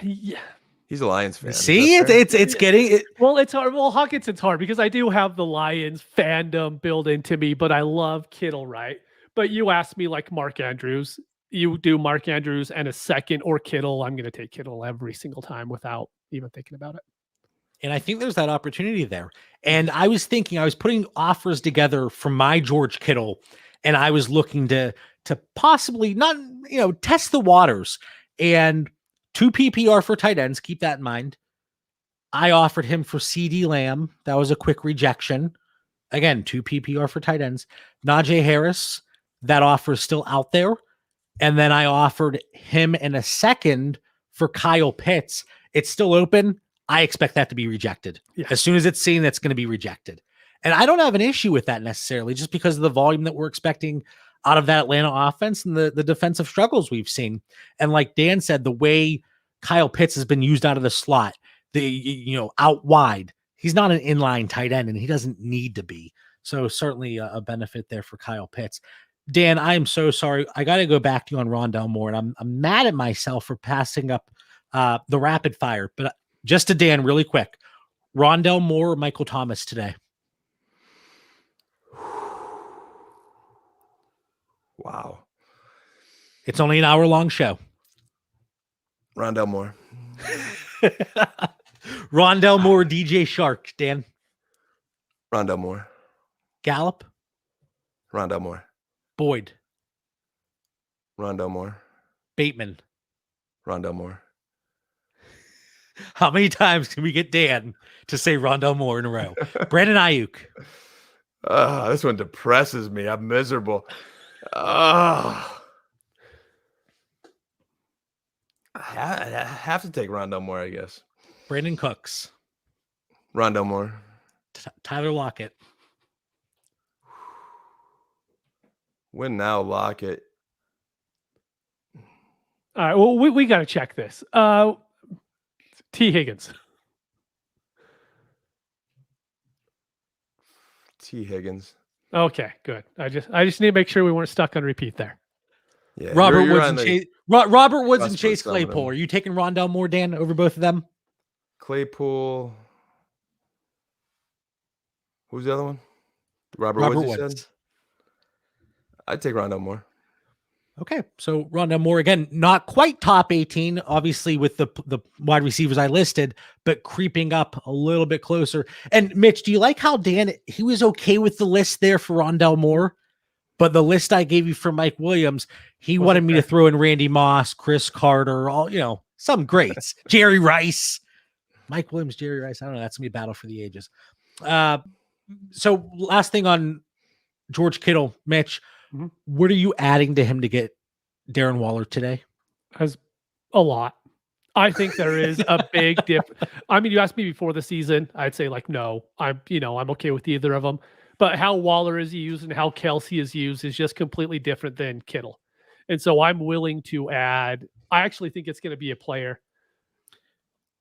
S3: Yeah.
S2: He's a Lions fan.
S1: See, it's getting it.
S3: Well, it's hard. Well, Hawkinson's hard because I do have the Lions fandom built into me, but I love Kittle, right? But you asked me like Mark Andrews. You do Mark Andrews and a second or Kittle. I'm going to take Kittle every single time without even thinking about it.
S1: And I think there's that opportunity there. And I was putting offers together for my George Kittle, and I was looking to possibly not, test the waters. And 2 PPR for tight ends. Keep that in mind. I offered him for CD Lamb. That was a quick rejection. Again, 2 PPR for tight ends. Najee Harris. That offer is still out there. And then I offered him in a second for Kyle Pitts. It's still open. I expect that to be rejected. Yeah. As soon as it's seen, that's going to be rejected. And I don't have an issue with that necessarily, just because of the volume that we're expecting out of that Atlanta offense and the defensive struggles we've seen. And like Dan said, the way Kyle Pitts has been used out of the slot, out wide, he's not an inline tight end and he doesn't need to be. So certainly a benefit there for Kyle Pitts. Dan, I am so sorry. I got to go back to you on Rondell Moore, and I'm mad at myself for passing up the rapid fire, but Just to Dan, really quick. Rondell Moore or Michael Thomas today?
S2: Wow.
S1: It's only an hour-long show.
S2: Rondell Moore.
S1: Rondell Moore, DJ Shark, Dan.
S2: Rondell Moore.
S1: Gallup.
S2: Rondell Moore.
S1: Boyd.
S2: Rondell Moore.
S1: Bateman.
S2: Rondell Moore.
S1: How many times can we get Dan to say Rondell Moore in a row? Brandon Ayuk.
S2: This one depresses me. I'm miserable. I have to take Rondell Moore, I guess.
S1: Brandon Cooks.
S2: Rondell Moore.
S1: Tyler Lockett.
S2: Win now, Lockett.
S3: All right. Well, we got to check this. T. Higgins.
S2: T. Higgins.
S3: Okay, good. I just need to make sure we weren't stuck on repeat there.
S2: Yeah,
S1: Robert
S2: you're
S1: Woods
S2: on
S1: and
S2: the
S1: Chase. Robert Woods and
S2: cusp of
S1: Chase
S2: some of them.
S1: Claypool. Are you taking Rondell Moore, Dan, over both of them?
S2: Claypool. Who's the other one? Robert Woods. You said? I'd take Rondell Moore.
S1: Okay, so Rondell Moore, again, not quite top 18, obviously, with the wide receivers I listed, but creeping up a little bit closer. And Mitch, do you like how Dan, he was okay with the list there for Rondell Moore, but the list I gave you for Mike Williams, he wanted me to throw in Randy Moss, Chris Carter, all, some greats. Jerry Rice. Mike Williams, Jerry Rice. I don't know. That's going to be a battle for the ages. So last thing on George Kittle, Mitch, what are you adding to him to get Darren Waller today?
S3: As a lot. I think there is a big difference. I mean, you asked me before the season, I'd say no. I'm okay with either of them. But how Waller is used and how Kelsey is used is just completely different than Kittle. And so I'm willing to add. I actually think it's going to be a player.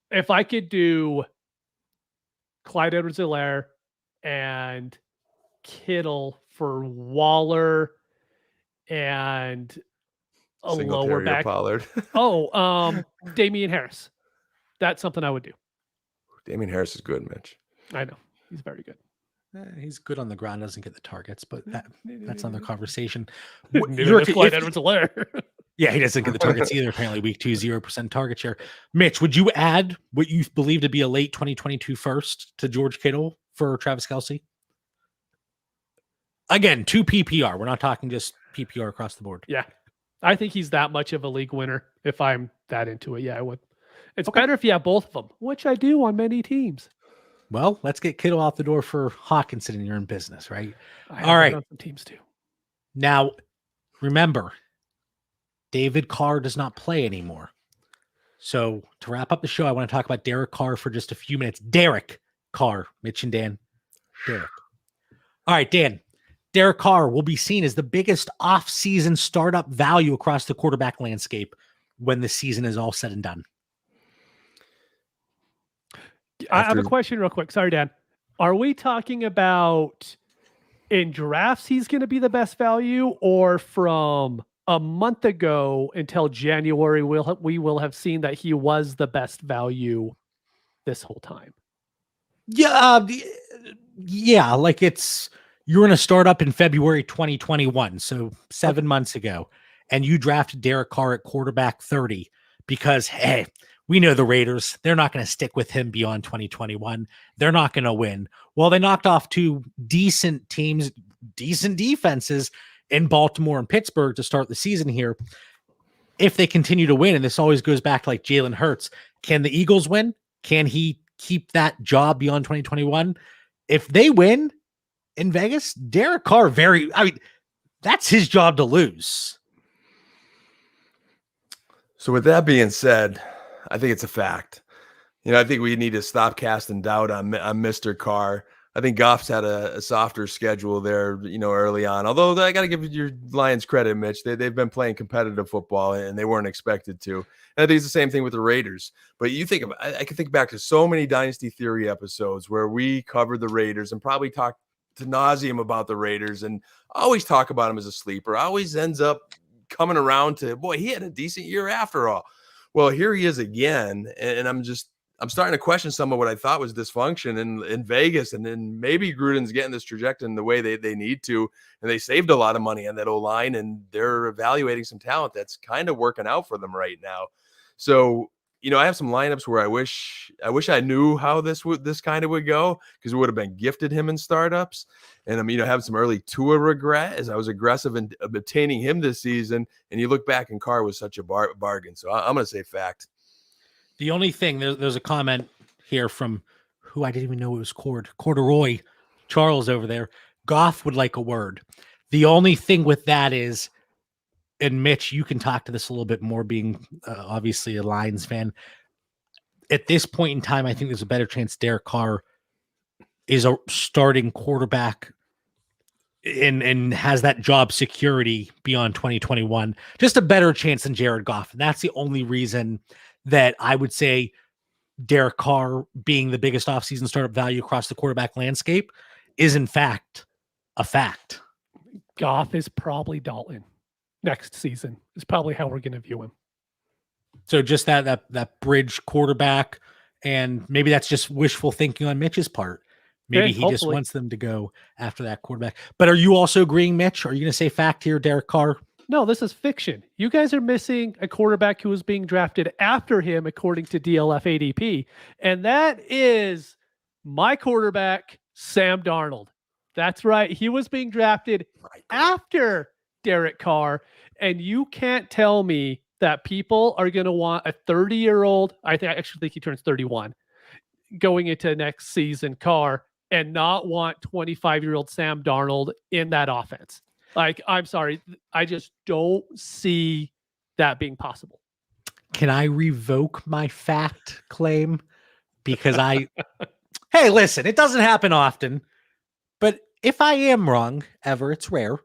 S3: If I could do Clyde Edwards-Helaire and Kittle for Waller and a lower back.
S2: Pollard.
S3: Damian Harris. That's something I would do.
S2: Damian Harris is good, Mitch.
S3: I know. He's very good.
S1: He's good on the ground, doesn't get the targets, but that's another conversation.
S3: Clyde Edwards-Helaire.
S1: Yeah, he doesn't get the targets either. Apparently, week 2, 0% target share. Mitch, would you add what you believe to be a late 2022 first to George Kittle for Travis Kelce? Again, 2 PPR. We're not talking just PPR across the board.
S3: Yeah. I think he's that much of a league winner if I'm that into it. Yeah, I would. It's better if you have both of them, which I do on many teams.
S1: Well, let's get Kittle out the door for Hawkinson and you're in business, right? All right.
S3: On some teams too.
S1: Now, remember, David Carr does not play anymore. So to wrap up the show, I want to talk about Derek Carr for just a few minutes. Derek Carr, Mitch and Dan. Derek. All right, Dan. Derek Carr will be seen as the biggest off-season startup value across the quarterback landscape when the season is all said and done.
S3: I have a question real quick. Sorry, Dan. Are we talking about in drafts he's going to be the best value, or from a month ago until January we will have seen that he was the best value this whole time?
S1: Yeah, like you're in a startup in February 2021, so 7 months ago, and you drafted Derek Carr at quarterback 30 because, hey, we know the Raiders. They're not going to stick with him beyond 2021. They're not going to win. Well, they knocked off 2 decent teams, decent defenses in Baltimore and Pittsburgh to start the season here. If they continue to win, and this always goes back to like Jalen Hurts, can the Eagles win? Can he keep that job beyond 2021? If they win in Vegas, Derek Carr, that's his job to lose.
S2: So with that being said, I think it's a fact. I think we need to stop casting doubt on Mr. Carr. I think Goff's had a softer schedule there, early on. Although I got to give your Lions credit, Mitch. They've been playing competitive football, and they weren't expected to. And I think it's the same thing with the Raiders. But I can think back to so many Dynasty Theory episodes where we covered the Raiders and probably talked to nauseum about the Raiders and always talk about him as a sleeper. Always ends up coming around to, boy, he had a decent year after all. Well, here he is again, and I'm I'm starting to question some of what I thought was dysfunction in Vegas. And then maybe Gruden's getting this trajectory in the way they need to. And they saved a lot of money on that O-line, and they're evaluating some talent that's kind of working out for them right now. So, I have some lineups where I wish I knew how this kind of would go, because it would have been gifted him in startups. And I'm, having some early Tua regret, as I was aggressive in obtaining him this season. And you look back, and Carr was such a bargain. So I'm going to say fact.
S1: The only thing, there's a comment here from who I didn't even know it was Corduroy Charles over there. Goff would like a word. The only thing with that is, and Mitch, you can talk to this a little bit more, being obviously a Lions fan. At this point in time, I think there's a better chance Derek Carr is a starting quarterback and has that job security beyond 2021. Just a better chance than Jared Goff. And that's the only reason that I would say Derek Carr being the biggest offseason startup value across the quarterback landscape is in fact a fact.
S3: Goff is probably Dalton next season is probably how we're going to view him.
S1: So just that bridge quarterback, and maybe that's just wishful thinking on Mitch's part. Maybe he just wants them to go after that quarterback. But are you also agreeing, Mitch? Are you going to say fact here, Derek Carr?
S3: No, this is fiction. You guys are missing a quarterback who was being drafted after him, according to DLF ADP. And that is my quarterback, Sam Darnold. That's right. He was being drafted after Derek Carr. And you can't tell me that people are going to want a 30-year-old, I actually think he turns 31, going into next season, Carr, and not want 25-year-old Sam Darnold in that offense. Like, I'm sorry, I just don't see that being possible.
S1: Can I revoke my fact claim? Because hey, listen, it doesn't happen often, but if I am wrong ever, it's rare.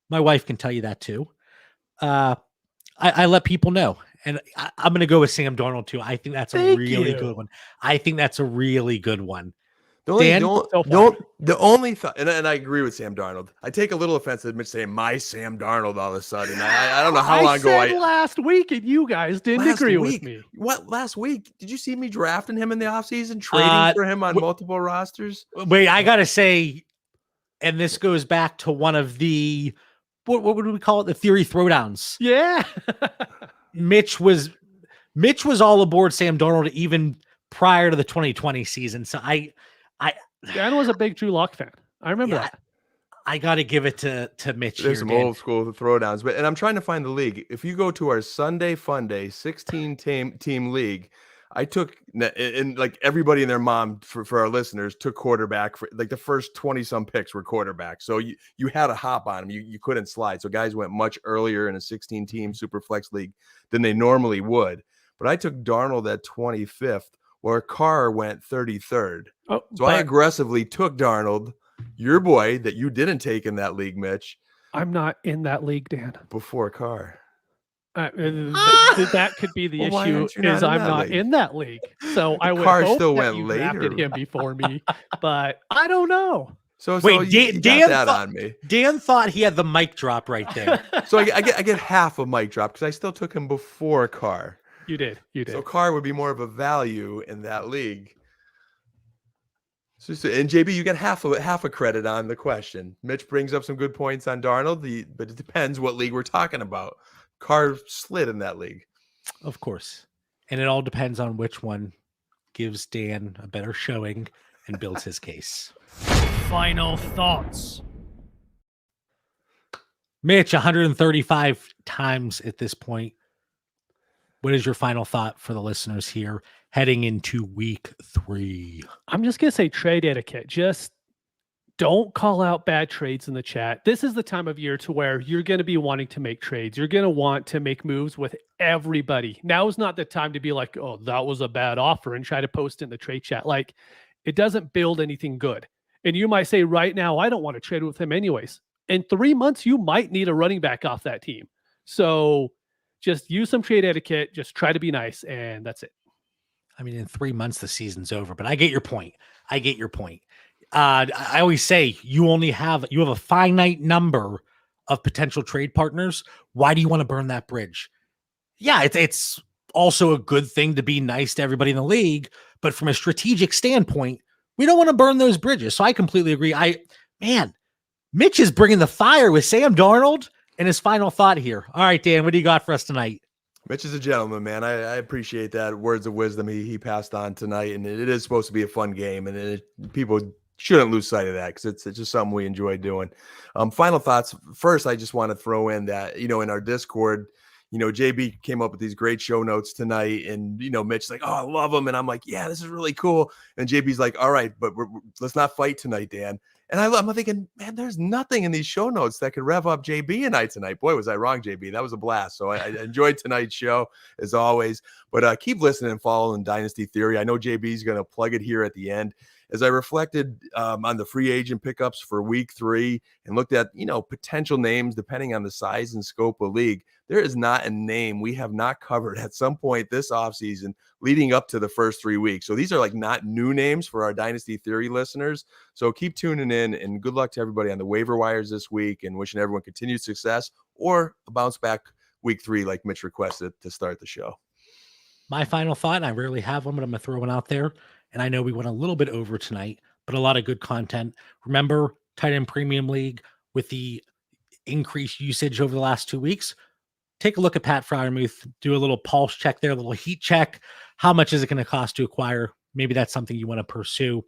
S1: My wife can tell you that too. I let people know, and I'm going to go with Sam Darnold too. I think that's a really good one. I think that's a really good one.
S2: The only thought, and I agree with Sam Darnold. I take a little offense at Mitch saying my Sam Darnold all of a sudden. I don't know how long ago
S3: last week, and you guys didn't agree with me.
S2: What, last week? Did you see me drafting him in the offseason, trading for him on multiple rosters?
S1: Wait, I got to say, and this goes back to one of the, what would we call it? The theory throwdowns.
S3: Yeah.
S1: Mitch was all aboard Sam Darnold even prior to the 2020 season. So
S3: Dan was a big Drew Lock fan. I remember that.
S1: I got to give it to Mitch.
S2: There's some old school throwdowns, and I'm trying to find the league. If you go to our Sunday Fun Day 16 team league, I took, and like everybody and their mom for our listeners took quarterback for like the first 20 some picks were quarterback. So you had to hop on them. You couldn't slide. So guys went much earlier in a 16 team super flex league than they normally would. But I took Darnold at 25th, where Carr went 33rd. So I aggressively took Darnold, your boy that you didn't take in that league, Mitch.
S3: I'm not in that league, Dan.
S2: Before Carr.
S3: That could be the issue, is I'm not in that league. So I would
S2: Carr
S3: hope
S2: still
S3: that
S2: went
S3: you
S2: later.
S3: drafted him before me, but I don't know.
S2: So
S1: wait,
S2: you
S1: Dan
S2: got that on me.
S1: Dan thought he had the mic drop right there.
S2: So I get half a mic drop because I still took him before Carr.
S3: You did.
S2: So Carr would be more of a value in that league. So, and JB, you get half a credit on the question. Mitch brings up some good points on Darnold, but it depends what league we're talking about. Carr slid in that league.
S1: Of course. And it all depends on which one gives Dan a better showing and builds his case.
S4: Final thoughts.
S1: Mitch, 135 times at this point. What is your final thought for the listeners here heading into week 3?
S3: I'm just going to say trade etiquette. Just don't call out bad trades in the chat. This is the time of year to where you're going to be wanting to make trades. You're going to want to make moves with everybody. Now is not the time to be like, oh, that was a bad offer, and try to post in the trade chat. Like, it doesn't build anything good. And you might say right now, I don't want to trade with him anyways. In 3 months, you might need a running back off that team. So just use some trade etiquette. Just try to be nice, and that's it.
S1: I mean, in 3 months, the season's over, but I get your point. I always say you have a finite number of potential trade partners. Why do you want to burn that bridge? Yeah, it's also a good thing to be nice to everybody in the league, But from a strategic standpoint, we don't want to burn those bridges. So I completely agree. Mitch is bringing the fire with Sam Darnold and his final thought here. All right, Dan, what do you got for us tonight?
S2: Mitch is a gentleman, man. I appreciate that words of wisdom he passed on tonight, and it is supposed to be a fun game, and people shouldn't lose sight of that because it's just something we enjoy doing. Final thoughts. First, I just want to throw in that, in our Discord, JB came up with these great show notes tonight, and, Mitch's like, oh, I love them. And I'm like, yeah, this is really cool. And JB's like, all right, but let's not fight tonight, Dan. And I'm thinking, man, there's nothing in these show notes that could rev up JB and I tonight. Boy, was I wrong, JB. That was a blast. So I enjoyed tonight's show as always. But keep listening and following Dynasty Theory. I know JB's going to plug it here at the end. As I reflected on the free agent pickups for week 3 and looked at, potential names depending on the size and scope of league, there is not a name we have not covered at some point this offseason leading up to the first 3 weeks. So these are like not new names for our Dynasty Theory listeners. So keep tuning in, and good luck to everybody on the waiver wires this week, and wishing everyone continued success or a bounce back week 3 like Mitch requested to start the show.
S1: My final thought, and I rarely have one, but I'm going to throw one out there. And I know we went a little bit over tonight, but a lot of good content. Remember, Tight End Premium League with the increased usage over the last 2 weeks. Take a look at Pat Fryermuth, do a little pulse check there, a little heat check. How much is it going to cost to acquire? Maybe that's something you want to pursue.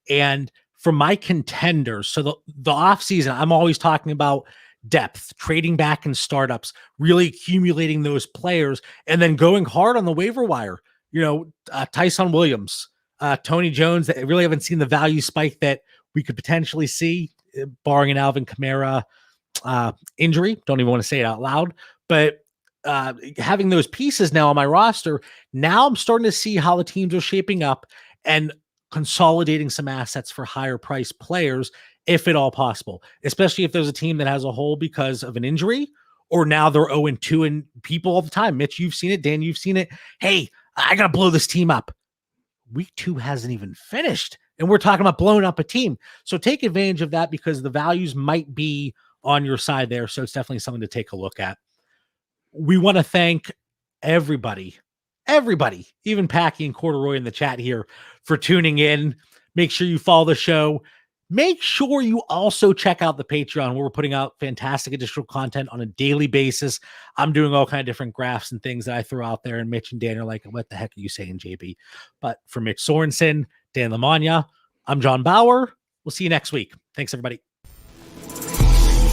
S1: And for my contenders, so the offseason, I'm always talking about depth, trading back in startups, really accumulating those players, and then going hard on the waiver wire. Tyson Williams, Tony Jones, that really haven't seen the value spike that we could potentially see, barring an Alvin Kamara injury. Don't even want to say it out loud, but having those pieces now on my roster, now I'm starting to see how the teams are shaping up and consolidating some assets for higher price players, if at all possible, especially if there's a team that has a hole because of an injury, or now they're 0-2 and people all the time. Mitch, you've seen it. Dan, you've seen it. Hey, I got to blow this team up. Week 2 hasn't even finished, and we're talking about blowing up a team. So take advantage of that, because the values might be on your side there. So it's definitely something to take a look at. We want to thank everybody, even Packy and Corduroy in the chat here, for tuning in. Make sure you follow the show. Make sure you also check out the Patreon, where we're putting out fantastic additional content on a daily basis. I'm doing all kind of different graphs and things that I throw out there, and Mitch and Dan are like, what the heck are you saying, JB? But for Mitch Sorensen, Dan Lamagna, I'm John Bauer. We'll see you next week. Thanks, everybody.